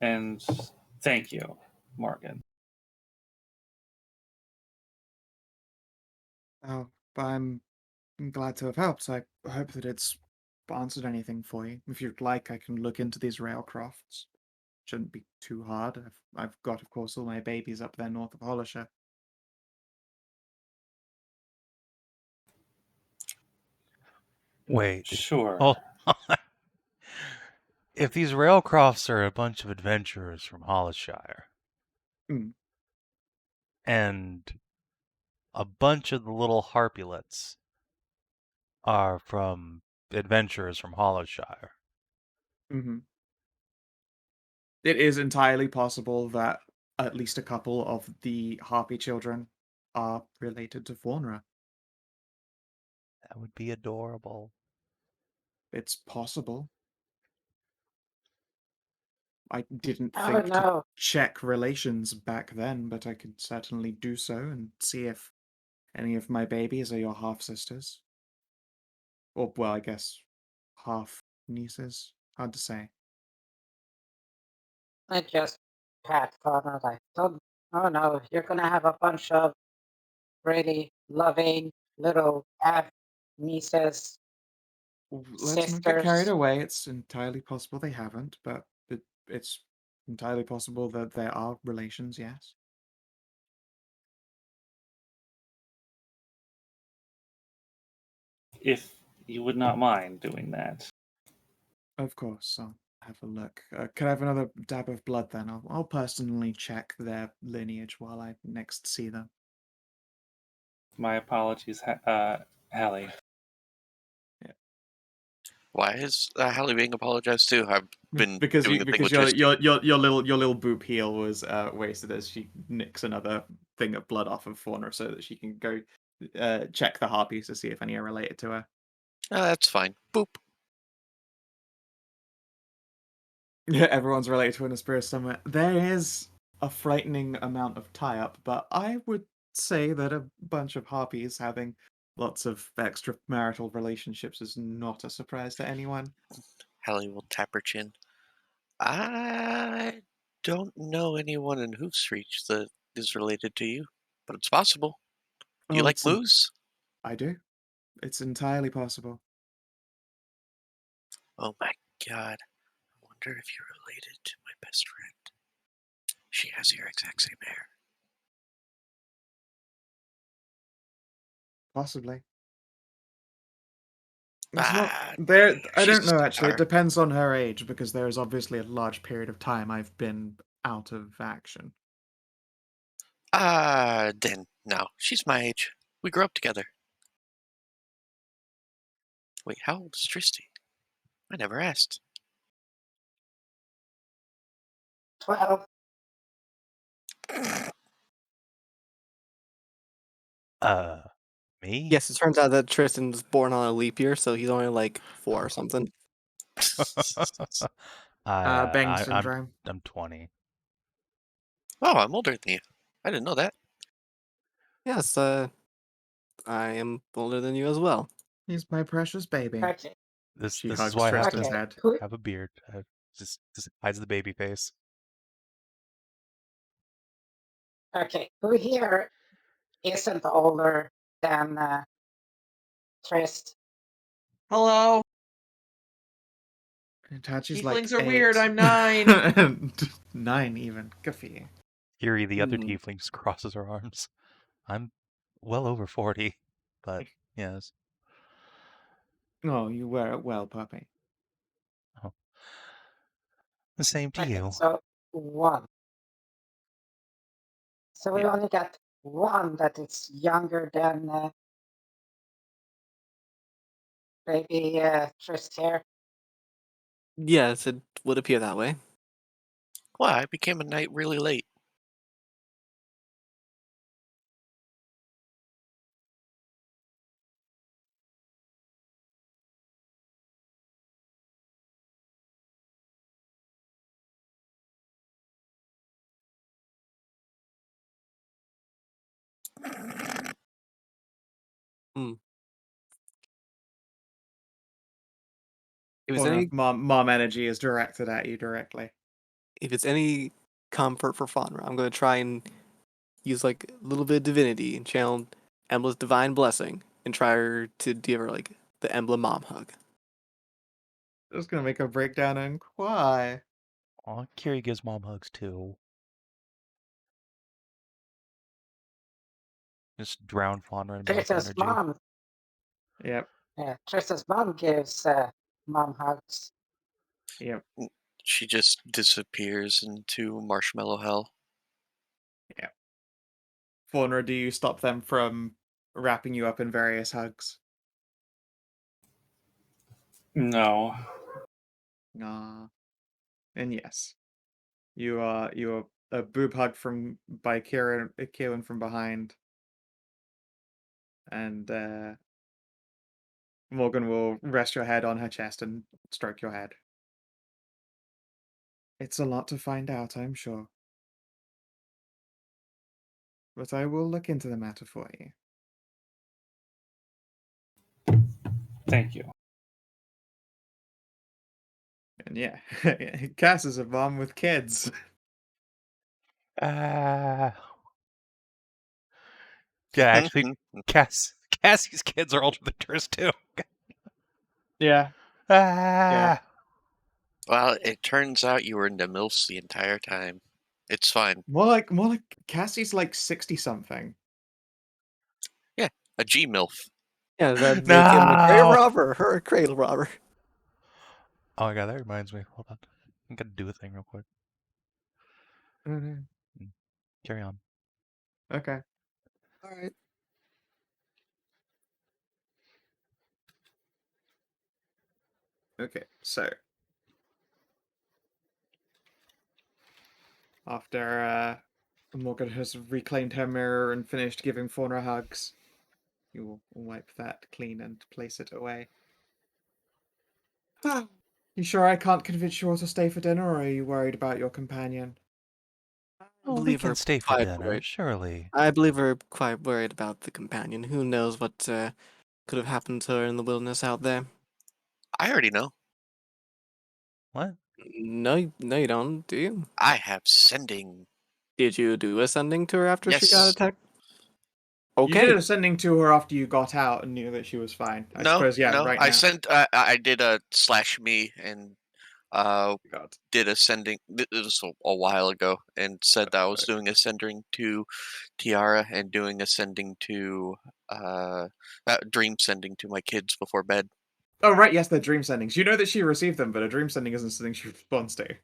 And thank you, Morgan. Oh, I'm glad to have helped. I hope that it's answered anything for you. If you'd like, I can look into these railcrafts. Shouldn't be too hard. I've got, of course, all my babies up there north of Hollisher. Wait. Sure. Hold on. If these Railcrofts are a bunch of adventurers from Hollisshire, Mm. and a bunch of the little Harpulets are from adventurers from Hollisshire, Mhm. It is entirely possible that at least a couple of the Harpy children are related to Faunra. That would be adorable. It's possible. I didn't Oh think to no. check relations back then, but I could certainly do so and see if any of my babies are your half sisters. Or, well, I guess half nieces. Hard to say. I just had thought of like, oh no, you're gonna have a bunch of really loving little nieces, Let's not get carried sisters. away. It's entirely possible they haven't, but it's entirely possible that there are relations, yes. If you would not mind doing that. Of course, I'll have a look. Can I have another dab of blood then? I'll personally check their lineage while I next see them. My apologies, Hallie. Why is Hallie being apologized to? I've been Because doing the thing with your Tristy. your little boob heel was wasted as she nicks another thing of blood off of Fauna so that she can go check the harpies to see if any are related to her. That's fine. Boop. Yeah, everyone's related to an Aspira somewhere. There is a frightening amount of tie-up, but I would say that a bunch of harpies having lots of extramarital relationships is not a surprise to anyone. Hallie will tap her chin. I don't know anyone in Hoof's Reach that is related to you, but it's possible. Do you Oh, like moose? I do. It's entirely possible. Oh my god. I wonder if you're related to my best friend. She has your exact same hair. Possibly. It's not Ah, there. I she's don't a know actually. It sweetheart. depends on her age because there is obviously a large period of time I've been out of action. Then, no. She's my age. We grew up together. Wait, how old is Tristy? I never asked. 12. Me? Yes, it turns out that Tristan's born on a leap year, so he's only like 4 or something. Bang I'm syndrome. 20. Oh, I'm older than you. I didn't know that. Yes, I am older than you as well. He's my precious baby. Okay. This She is hugs why I have Tristan's to Okay. head. Who, have a beard. Just hides the baby face. who here isn't older than Trist? Hello? Tachi's like Tieflings are 8. weird, I'm 9. 9 even. Good for you. Kiri, the other Hmm. tiefling, just crosses her arms. I'm well over 40, but yes. Oh, you wear it well, puppy. Oh. The same to Okay, you. so 1. So we Yeah. only got 1 that is younger than baby Trist here. Yes, it would appear that way. Well, I became a knight really late. Hmm. If it's Or any mom energy is directed at you directly. if it's any comfort for Faunra, I'm gonna try and use like a little bit of divinity and channel Embla's divine blessing and try her to give her like the Embla mom hug. Just gonna make her break down and cry. Aw, Kiri gives mom hugs too. Just drown Faunra in milk Trista's energy. mom, Yep. Trista's mom gives mom hugs. Yep. She just disappears into marshmallow hell. Yep. Fauna, do you stop them from wrapping you up in various hugs? No. Ah. And yes, you are a boob hug by Kierwyn from behind, and Morgan will rest your head on her chest and stroke your head. It's a lot to find out, I'm sure. But I will look into the matter for you. Thank you. And yeah, Cass is a mom with kids. Yeah, actually, Cassie's kids are older than hers too. Yeah. Ah. Well, it turns out you were into MILFs the entire time. It's fine. More like Cassie's like 60 something. Yeah, a G MILF. Yeah, that make him a grave No. robber or a cradle robber. Oh my god, that reminds me. Hold on. I'm gonna do a thing real quick. Carry on. Okay. All right. Okay, so after Morgan has reclaimed her mirror and finished giving Faunra hugs, you will wipe that clean and place it away. You sure I can't convince you all to stay for dinner, or are you worried about your companion? I Oh, we believe can we're stay for quite dinner, worried. surely. I believe we're quite worried about the companion. Who knows what could have happened to her in the wilderness out there? I already know. What? No, no, you don't, do you? I have sending. Did you do a sending to her after she got Yes. attacked? You did Okay. a sending to her after you got out and knew that she was fine. I No, suppose, yeah, no. right I now. sent. I did a /me and God. did a sending. This was a while ago, and said that I was Right. doing a sending to Tiara and doing a sending to dream sending to my kids before bed. Oh, right, yes, they're dream sendings. You know that she received them, but a dream sending isn't something she responds to.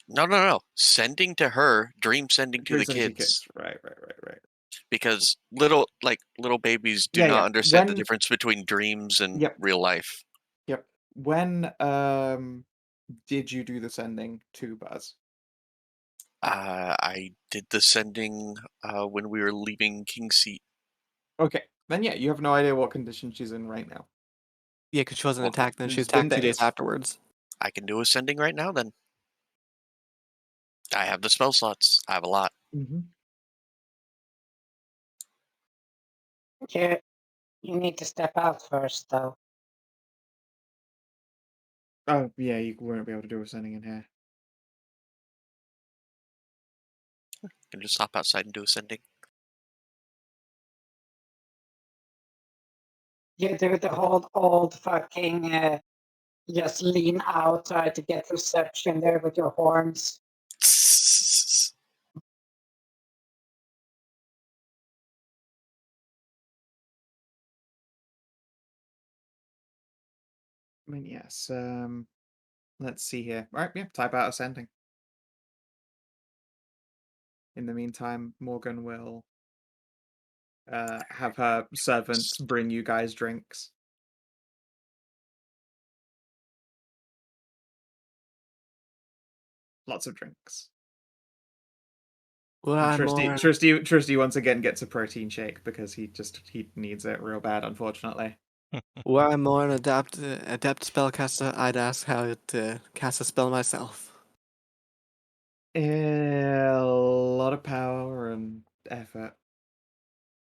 No. Sending to her, dream sending to Dream the sending to kids. Right. Because little babies do Yeah, not yeah. understand the difference between dreams and Yep. real life. Yep. When did you do the sending to Buzz? I did the sending when we were leaving Kingseat. Okay. Then yeah, you have no idea what condition she's in right now. Yeah, because she wasn't Well, attacked, then she was it's been attacked 2 days days. afterwards. I can do a sending right now then. I have the spell slots. I have a lot. Mm-hmm. You need to step out first, though. Oh, yeah, you won't be able to do a sending in here. I can just hop outside and do a sending. You do the whole old fucking just lean out, try to get reception there with your horns. I mean, yes. Let's see here. All right, yeah, type out a sending. In the meantime, Morgan will have her servants bring you guys drinks. Lots of drinks. Well, And I'm more, Tristy once again gets a protein shake because he needs it real bad, unfortunately. were I more an adept spellcaster, I'd ask how to cast a spell myself. A lot of power and effort.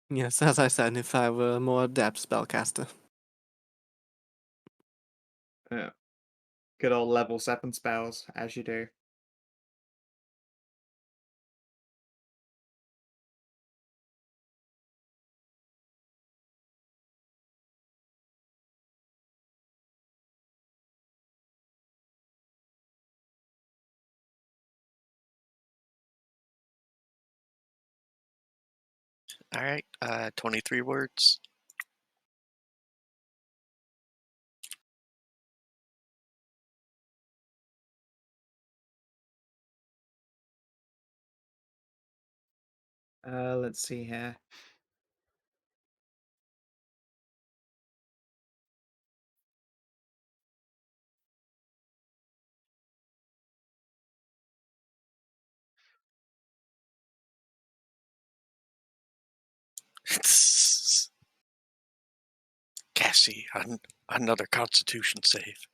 Yes, as I said, if I were a more adept spellcaster. Yeah. Good old level 7 spells, as you do. All right, 23 words. Let's see here. Cassie, another Constitution save.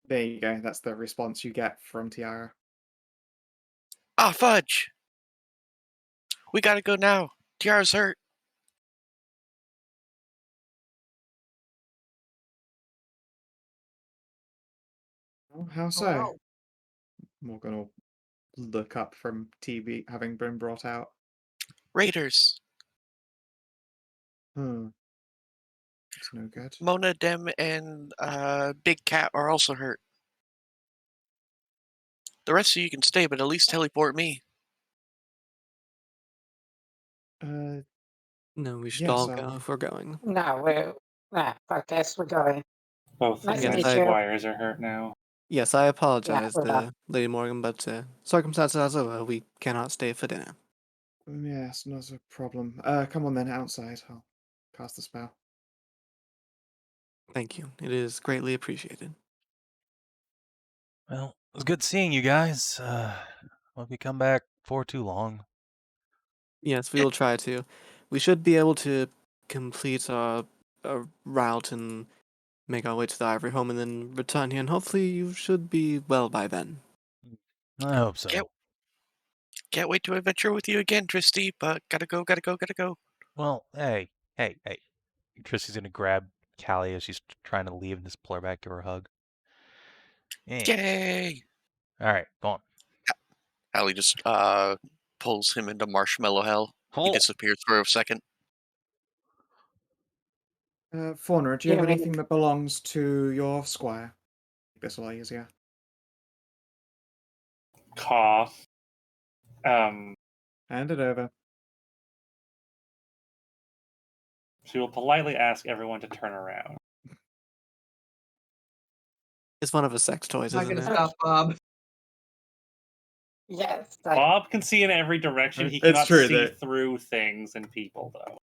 There you go. That's the response you get from Tiara. Ah, fudge! We gotta go now. Tiara's hurt. Oh, how Oh, so? wow. Morgan will look up from TV having been brought out. Raiders. It's no good. Mona, Dem, and Big Cat are also hurt. The rest of you can stay, but at least teleport me. No, we should Yes, all go if we're going. No, fuck this, we're going. Both Nice to the meet you. squires are hurt now. Yes, I Yeah, apologize, we're done. Lady Morgan, but circumstances as ever, we cannot stay for dinner. Yes, not a problem. Come on then, outside. I'll cast the spell. Thank you. It is greatly appreciated. Well, it was good seeing you guys. Hope you come back for too long. Yes, we will try to. We should be able to complete our route and make our way to the Ivory Home and then return here, and hopefully you should be well by then. I hope so. Can't wait to adventure with you again, Tristy, but gotta go. Well, hey. Tristy's gonna grab Callie as she's trying to leave and just pull her back, give her a hug. Yeah. Yay! All right, go on. Allie just pulls him into marshmallow hell. He Oh. disappears for a second. Faunra, do you have Yeah, anything that belongs to your squire? This will easier. Cough. Hand it over. She will politely ask everyone to turn around. It's one of his sex toys, Not isn't gonna it? stop Bob. Yes, Bob can see in every direction. He It's cannot true see that- through things and people, though.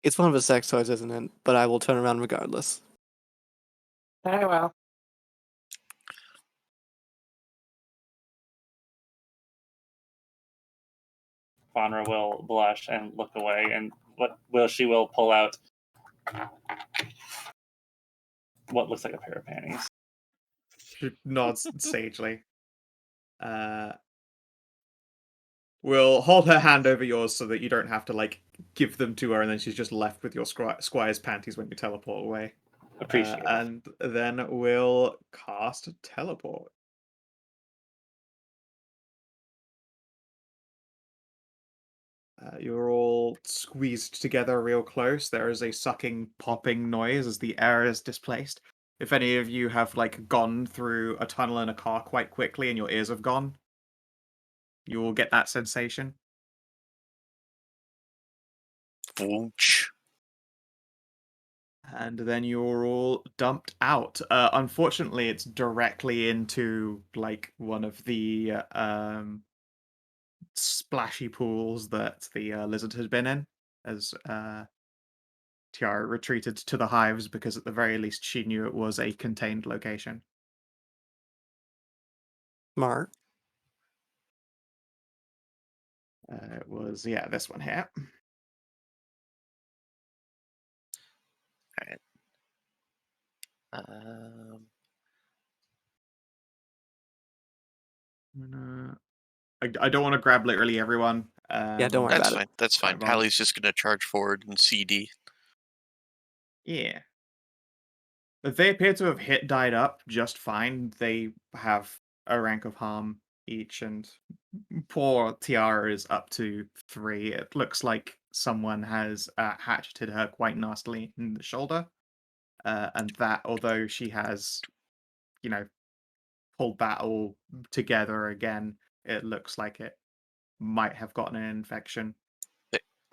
It's one of his sex toys, isn't it? But I will turn around regardless. very well. Faunra will blush and look away, and she will pull out what looks like a pair of panties. She nods sagely. We'll hold her hand over yours so that you don't have to like give them to her, and then she's just left with your squire's panties when you teleport away. Appreciate it. And then we'll cast teleport. You're all squeezed together real close. There is a sucking, popping noise as the air is displaced. If any of you have like gone through a tunnel in a car quite quickly and your ears have gone, you will get that sensation. Whoosh. And then you're all dumped out. Unfortunately, it's directly into like one of the splashy pools that the lizard had been in, as Tiara retreated to the hives because at the very least she knew it was a contained location. Smart. It was, yeah, this one here. Alright. I don't want to grab literally everyone. Yeah, don't worry That's about fine. it. That's fine. Bob. Allie's just gonna charge forward and CD. Yeah. They appear to have died up just fine. They have a rank of harm each, and poor Tiara is up to 3. It looks like someone has hatcheted her quite nastily in the shoulder. and that although she has, you know, pulled that all together again, it looks like it might have gotten an infection.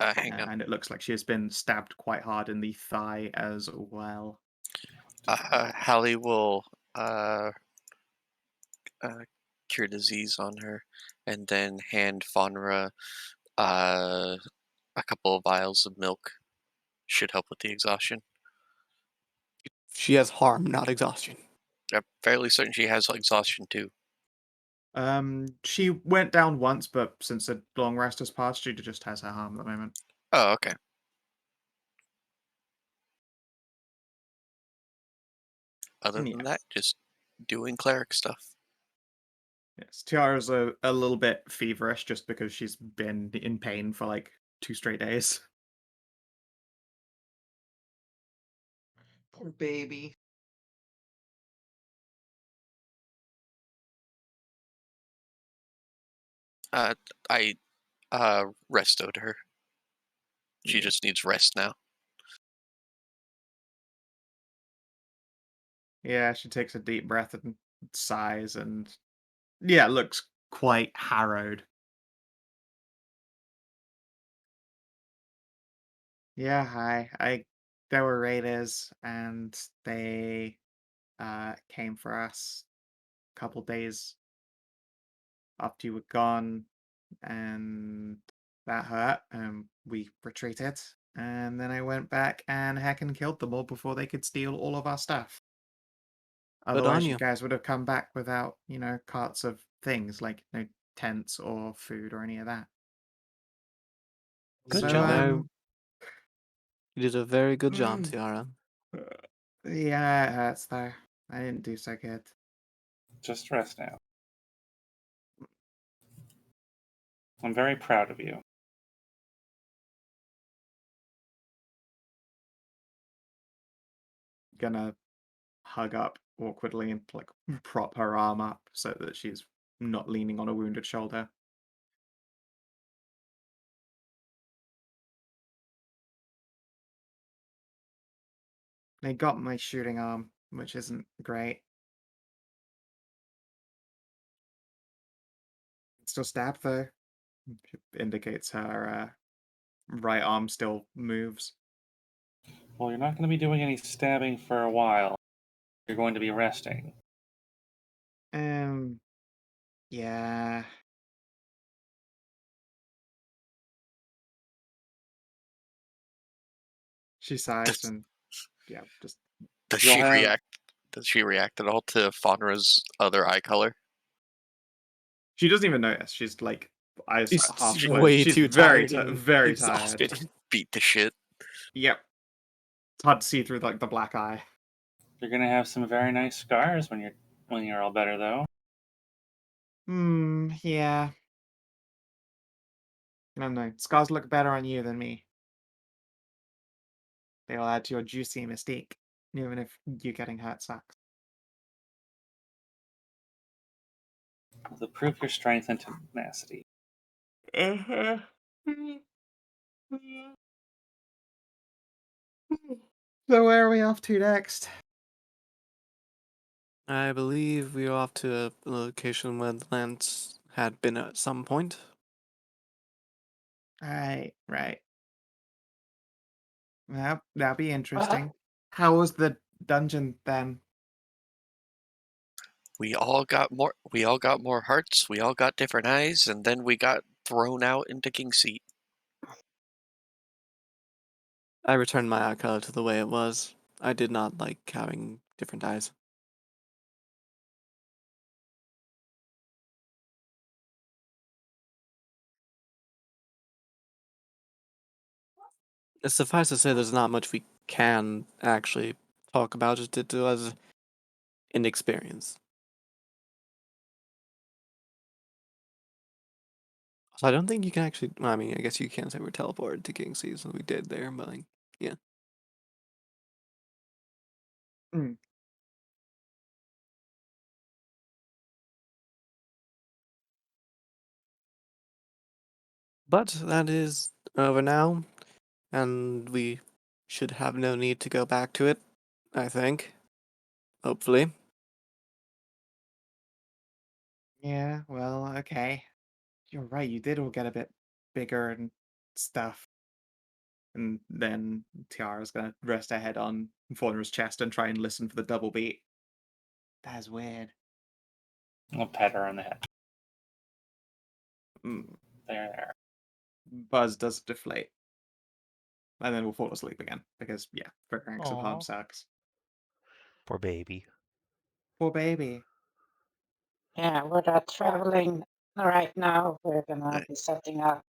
Hang on. And it looks like she has been stabbed quite hard in the thigh as well. Hallie will cure disease on her, and then hand Faunra a couple of vials of milk. Should help with the exhaustion. She has harm, not exhaustion. I'm fairly certain she has exhaustion too. She went down once, but since the long rest has passed, she just has her harm at the moment. Oh, okay. Other than that, just doing cleric stuff. Yes, Tiara's a little bit feverish just because she's been in pain for like 2 straight days. Poor baby. I restoed her. She just needs rest now. Yeah, she takes a deep breath and sighs and yeah, looks quite harrowed. Yeah, hi. There were raiders and they came for us a couple days after you were gone, and that hurt. We retreated, and then I went back and heckin' killed them all before they could steal all of our stuff. Good on Otherwise, you you. guys would have come back without, carts of things like tents or food or any of that. Good So, job. You did a very good job, Mm. Tiara. yeah, it hurts though. I didn't do so good. Just rest now. I'm very proud of you. Gonna hug up awkwardly and like prop her arm up so that she's not leaning on a wounded shoulder. They got my shooting arm, which isn't great. Still stabbed though. She indicates her right arm still moves. Well, you're not going to be doing any stabbing for a while. You're going to be resting. Yeah. She sighs and yeah, just Does You'll she have react? Does she react at all to Faunra's other eye color? she doesn't even notice. She's like eyes She's half closed. way She's too very tired and very tired. exhausted. Beat the shit. Yep. It's hard to see through like the black eye. You're going to have some very nice scars when you're all better, though. Yeah. I don't know. Scars look better on you than me. They'll add to your juicy mystique, even if you getting hurt sucks. To prove your strength and tenacity. Uh-huh. So where are we off to next? I believe we are off to a location where the lands had been at some point. Right. Well, that'll be interesting. How was the dungeon then? We all got more. We all got more hearts. We all got different eyes, and then we got thrown out into Kingseat. I returned my eye color to the way it was. I did not like having different eyes. Suffice to say, there's not much we can actually talk about. It was an experience. So I don't think you can actually. Well, I mean, I guess you can't say we're teleported to Kingseat, so we did there, but like, yeah. Mm. But that is over now, and we should have no need to go back to it. I think. Hopefully. Yeah, well, okay. You're right, you did all get a bit bigger and stuff. And then Tiara's gonna rest her head on Faunra's chest and try and listen for the double beat. That's weird. I'll pet her on the head. Mm. There. Buzz does deflate. And then we'll fall asleep again. Because, yeah, Ranks of Harm Aw. sucks. Poor baby. Poor baby. Yeah, we're not traveling right now. We're gonna Right. be setting up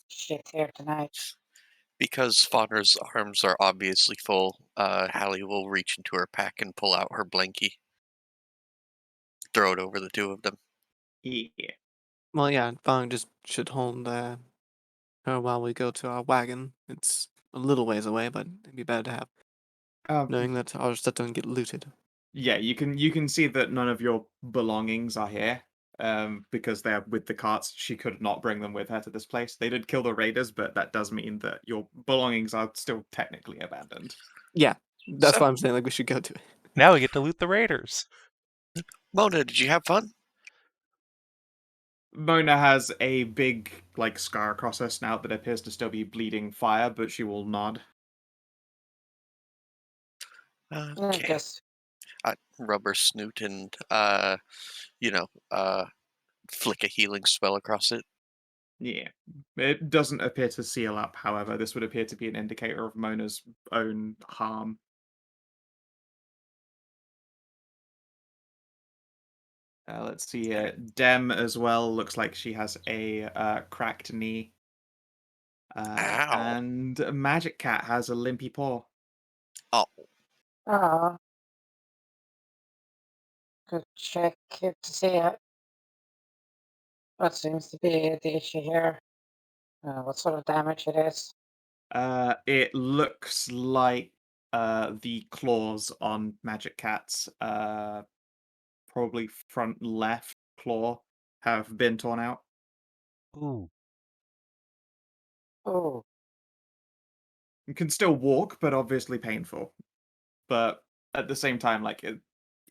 shit here tonight. Because Faunra's arms are obviously full, Hallie will reach into her pack and pull out her blankie. Throw it over the two of them. Yeah. Well, yeah, Fang just should hold her while we go to our wagon. It's a little ways away, but it'd be better to have, knowing that our stuff don't get looted. Yeah, you can see that none of your belongings are here. Because they're with the carts. She could not bring them with her to this place. They did kill the raiders, but that does mean that your belongings are still technically abandoned. Yeah, that's So- why I'm saying like we should go to it. Now we get to loot the raiders. Mona, did you have fun? Mona has a big, like, scar across her snout that appears to still be bleeding fire, but she will nod. I Okay. guess. Rub her snoot and, flick a healing spell across it. Yeah. It doesn't appear to seal up, however. This would appear to be an indicator of Mona's own harm. Let's see here. Dem as well looks like she has a cracked knee. Ow. And Magic Cat has a limpy paw. Oh, Oh. Could check it to see what seems to be the issue here. What sort of damage it is. It looks like the claws on Magic Cat's probably front left claw have been torn out. Ooh. Oh, You can still walk, but obviously painful. But at the same time, like it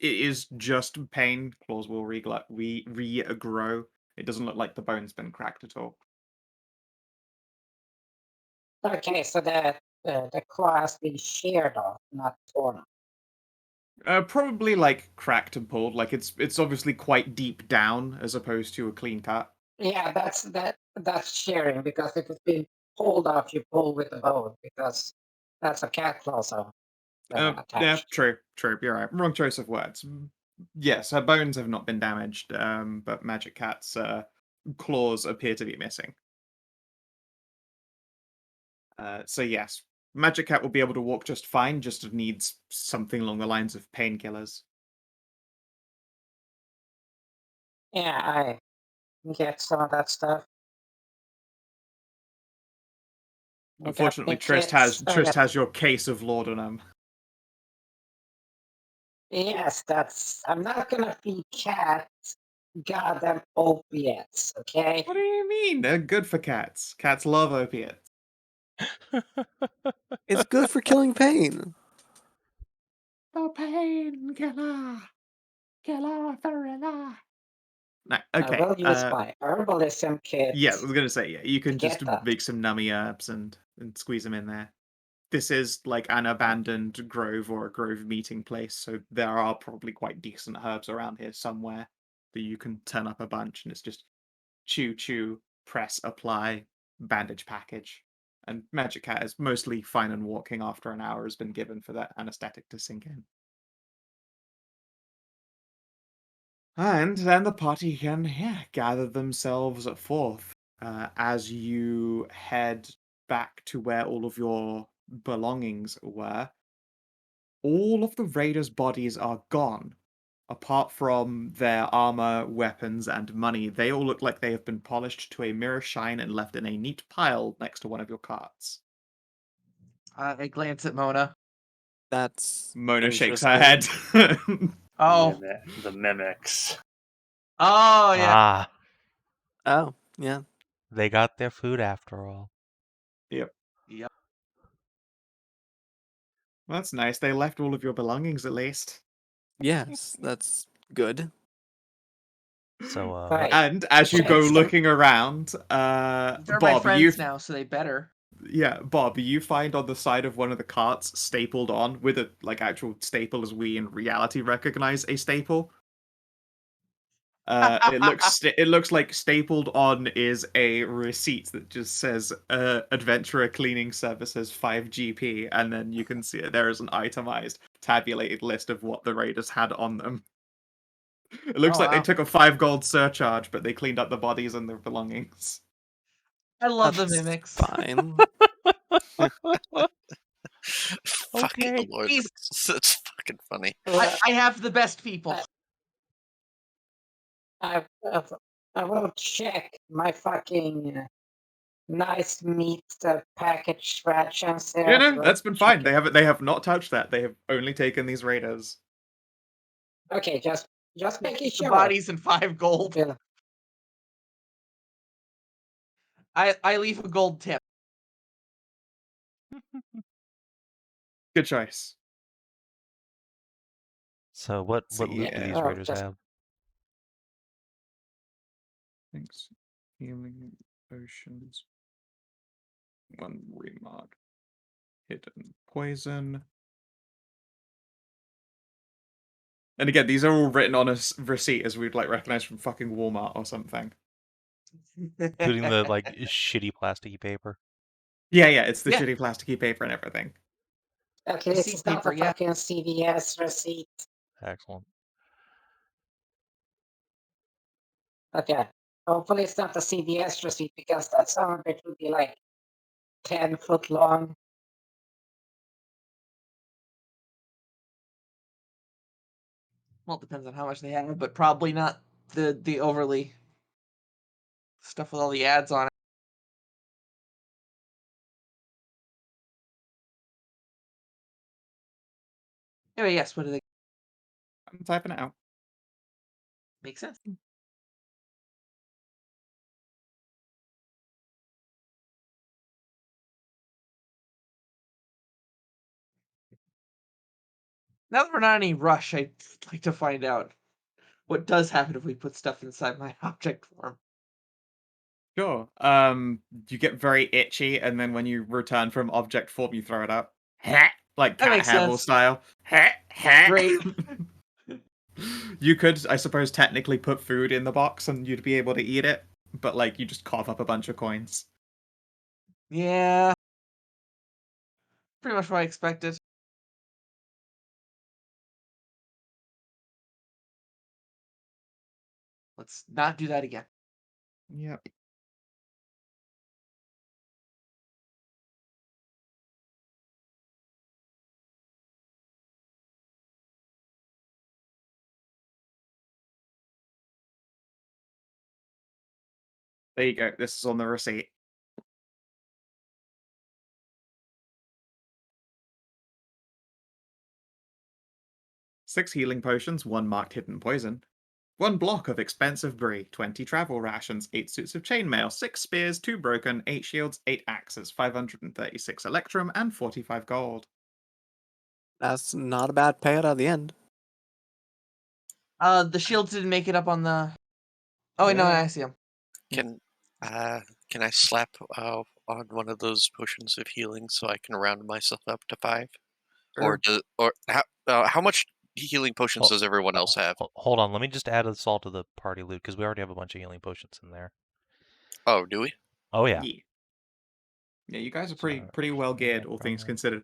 is just pain. Claws will regrow. It doesn't look like the bone's been cracked at all. okay. So the claw has been sheared off, not torn. Probably like cracked and pulled. Like it's obviously quite deep down as opposed to a clean cut. Yeah, that's shearing, because if it's been pulled off, you pull with the bone, because that's a cat claw, so Yeah, attached. true. You're right. Wrong choice of words. Yes, her bones have not been damaged, but Magic Cat's claws appear to be missing. So yes, Magic Cat will be able to walk just fine, just needs something along the lines of painkillers. Yeah, I get some of that stuff. I got Unfortunately, me kits, I Trist got- has your case of laudanum. Yes, I'm not gonna feed cats goddamn opiates, okay? What do you mean? They're good for cats. Cats love opiates. It's good for killing pain. The painkiller, killer forever. No, I okay. will use my herbalism kit. Yeah, I was gonna say, yeah, you can get just that. make some nummy herbs and squeeze them in there. This is like an abandoned grove or a grove meeting place, so there are probably quite decent herbs around here somewhere that you can turn up a bunch, and it's just chew, press, apply, bandage, package. And Magic Cat is mostly fine and walking after an hour has been given for that anesthetic to sink in. And then the party can, gather themselves forth as you head back to where all of your belongings were. All of the raiders' bodies are gone. Apart from their armor, weapons, and money, they all look like they have been polished to a mirror shine and left in a neat pile next to one of your carts. I glance at Mona. That's Mona shakes her head. Oh, The mimics. oh yeah. Ah, Oh, yeah. they got their food after all. Yep. Yep. Well, that's nice. They left all of your belongings at least. Yes, that's good. So, Right. And as you Check go some- looking around, They're my Bob, friends now, so they better. Bob, you find on the side of one of the carts stapled on with a actual staple as we in reality recognize a staple. It looks like stapled on is a receipt that just says Adventurer Cleaning Services 5 GP, and then you can see there is an itemized tabulated list of what the raiders had on them. It looks Oh, like they wow. took a 5 gold surcharge, but they cleaned up the bodies and their belongings. I love the That's mimics. fine. Fucking Okay. lord, Please. that's fucking funny. I have the best people. I will check my fucking nice meat package rations there. Yeah, as no, well. that's been fine. Check it. They have not touched that. They have only taken these raiders. Okay, just making The sure. bodies and 5 gold. Yeah. I leave a gold tip. Good choice. So what So, loot do yeah. these Oh, raiders just- have? Thanks. Healing potions. One remark. Hidden poison. And again, these are all written on a receipt, as we'd recognize from fucking Walmart or something. Including the shitty plasticky paper. Yeah, it's the Yeah. shitty plasticky paper and everything. Okay, this Receipt is not paper, a yeah. fucking CVS receipt. Excellent. Okay. Hopefully it's not a CVS receipt because that some of it would be 10 foot long. Well, it depends on how much they have, but probably not the overly stuff with all the ads on it. Anyway, yes, what do they I'm typing it out. make sense? Now that we're not in any rush, I'd like to find out what does happen if we put stuff inside my object form. Sure. You get very itchy, and then when you return from object form, you throw it up. Like That cat makes hairball sense. style. Great. You could, I suppose, technically put food in the box and you'd be able to eat it, but you just cough up a bunch of coins. Yeah. Pretty much what I expected. Let's not do that again. Yep. There you go. This is on the receipt. Six healing potions, one marked hidden poison. One block of expensive brie, 20 travel rations, 8 suits of chainmail, 6 spears, 2 broken, 8 shields, 8 axes, 536 electrum, and 45 gold. That's not a bad payout at the end. The shields didn't make it up on the. Oh wait, no, Yeah. I see them. Can I slap on one of those potions of healing so I can round myself up to 5? Or how much healing potions does everyone else have? Hold on, let me just add this all to the party loot because we already have a bunch of healing potions in there. Oh, do we? Oh yeah. Yeah, you guys are Sorry, pretty well geared, all things right. considered.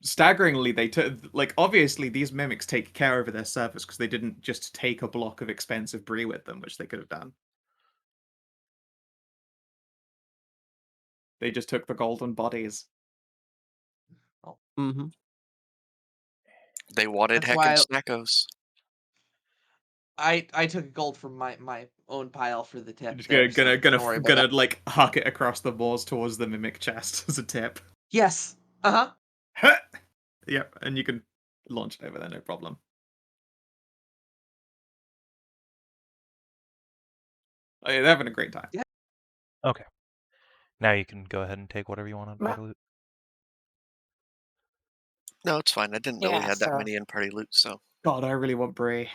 Staggeringly, they took obviously these mimics take care over their service because they didn't just take a block of expensive brie with them, which they could have done. They just took the golden bodies. Mm-hmm. They wanted That's why heckin' snackos. I took a gold from my own pile for the tip. Just There, so don't worry about that. huck it across the boards towards the mimic chest as a tip. Yes. Uh-huh. Yep, and you can launch it over there, no problem. Oh, yeah, they're having a great time. Yeah. Okay. Now you can go ahead and take whatever you want on party loot. No, it's fine. I didn't know we Yeah, had that so many in party loot, so. God, I really want brie.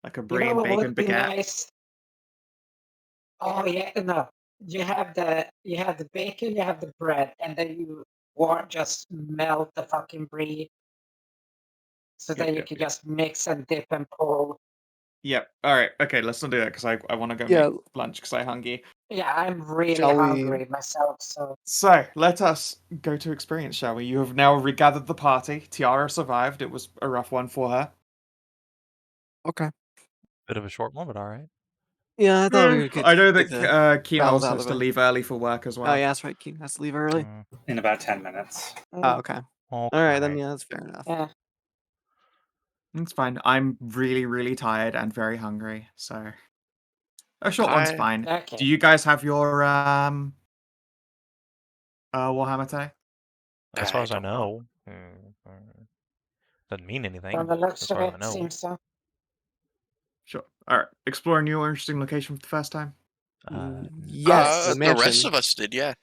Like a you brie know and what bacon would be baguette. nice? Oh yeah, no. You have the bacon, you have the bread, and then you just melt the fucking brie, so Yep, then you yep, can yep. just mix and dip and pull. Yep. All right. Okay, let's not do that because I want to go Yeah. make lunch because I'm hungry. Yeah, I'm really Shall we- hungry myself, so So let us go to experience, shall we? You have now regathered the party. Tiara survived. It was a rough one for her. Okay. Bit of a short one, but all right. Yeah, I thought we could. I know get that the Keen battles also out has of to the way. leave early for work as well. Oh yeah, that's right. Keen has to leave early. In about 10 minutes. Oh, okay. All right, then yeah, that's fair enough. yeah. It's fine. I'm really, really tired and very hungry, so a short one's fine. Okay. Do you guys have your Warhammer today? As far as I don't know, doesn't mean anything. From the looks as of far as I it, know. seems so. Sure. All right. Explore a new or interesting location for the first time. Yes, the the mansion. rest of us did, yeah.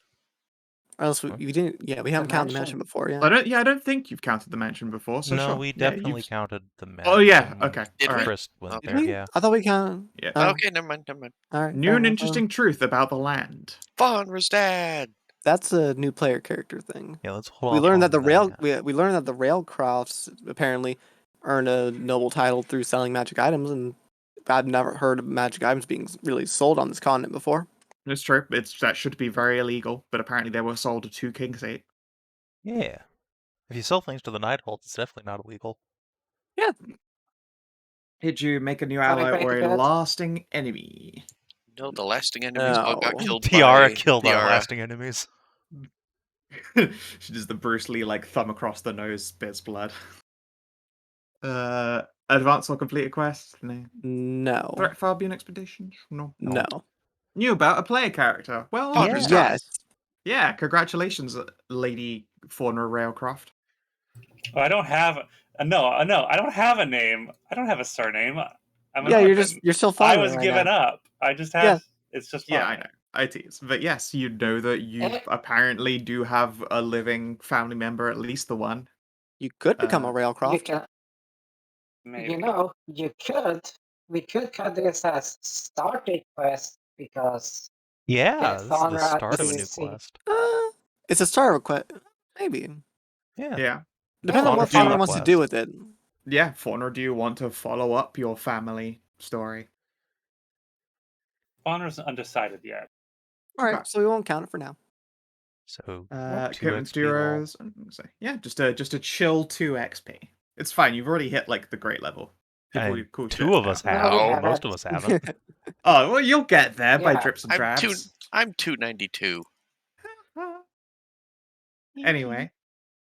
Or else we didn't. Yeah, we haven't counted the mansion before. Yeah. I don't think you've counted the mansion before. So No, sure. we Yeah, definitely counted the mansion. Oh yeah. Okay. Did All we? right. Chris went Okay. Did there, we? yeah. I thought we counted. Yeah. Oh, Okay, never mind. all right. New fair and enough. interesting truth about the land. Faunra's dad. That's a new player character thing. Yeah, let's hold We off learned on that the rail that. we learned that the Railcrofts apparently earn a noble title through selling magic items, and I've never heard of magic items being really sold on this continent before. It's true. That should be very illegal, but apparently they were sold to Kingseat. Yeah. If you sell things to the Nighthawk, it's definitely not illegal. Yeah. Did you make a new Got it, ally or pretty a good. lasting enemy? No, the lasting enemies all got No. killed Tiara by killed our Tiara. lasting enemies. She does the Bruce Lee like thumb across the nose, spits blood. Advanced or completed quest? No. No. Threat Fabian expeditions? No. No. Knew about a player character. Well, Faunra's done. dad. Yes. Yeah, congratulations, Lady Fauna Railcroft. Oh, I don't have no, I don't have a name. I don't have a surname. I'm Yeah, an you're orphan. still I fine was right given now. up. I just have. Yeah. It's just Yeah, fine. I know. I tease. But yes, you know that you Eh. apparently do have a living family member, at least the one. You could become a You Railcroft. can, Maybe. you know, we could cut this as starting quest because Yeah, get this is the Faunra start of a to new see. quest. It's a start of a quest. Maybe. Yeah. Yeah. Depends on Faunra what found Faunra a wants to quest. do with it. Yeah, Fauna, do you want to follow up your family story? Faunra's undecided yet. All right, Okay. so we won't count it for now. So, 2 Kierwyn's XP roll. Duros. Yeah, just a chill 2 XP. It's fine. You've already hit like the great level. People And cool 2 shit of now. us No, have. we Oh. haven't. Most of us haven't. Oh well, you'll get there by Yeah, drips and I'm drabs. I'm 292. Anyway,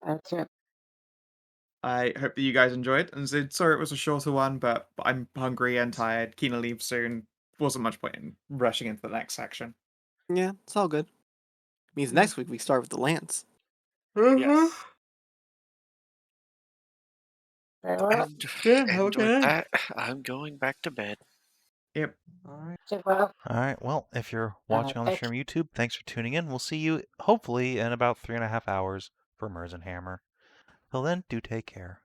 Okay. I hope that you guys enjoyed. And sorry it was a shorter one, but I'm hungry and tired. Keen to leave soon. Wasn't much point in rushing into the next section. Yeah, it's all good. Means next week we start with the lance. Yes. Very well. And, Yeah, and with okay. that, I'm going back to bed. Yep. Okay, well, Alright, well, if you're watching on the thank- stream YouTube, thanks for tuning in. We'll see you, hopefully, in about 3.5 hours for Mers and Hammer. Till then, do take care.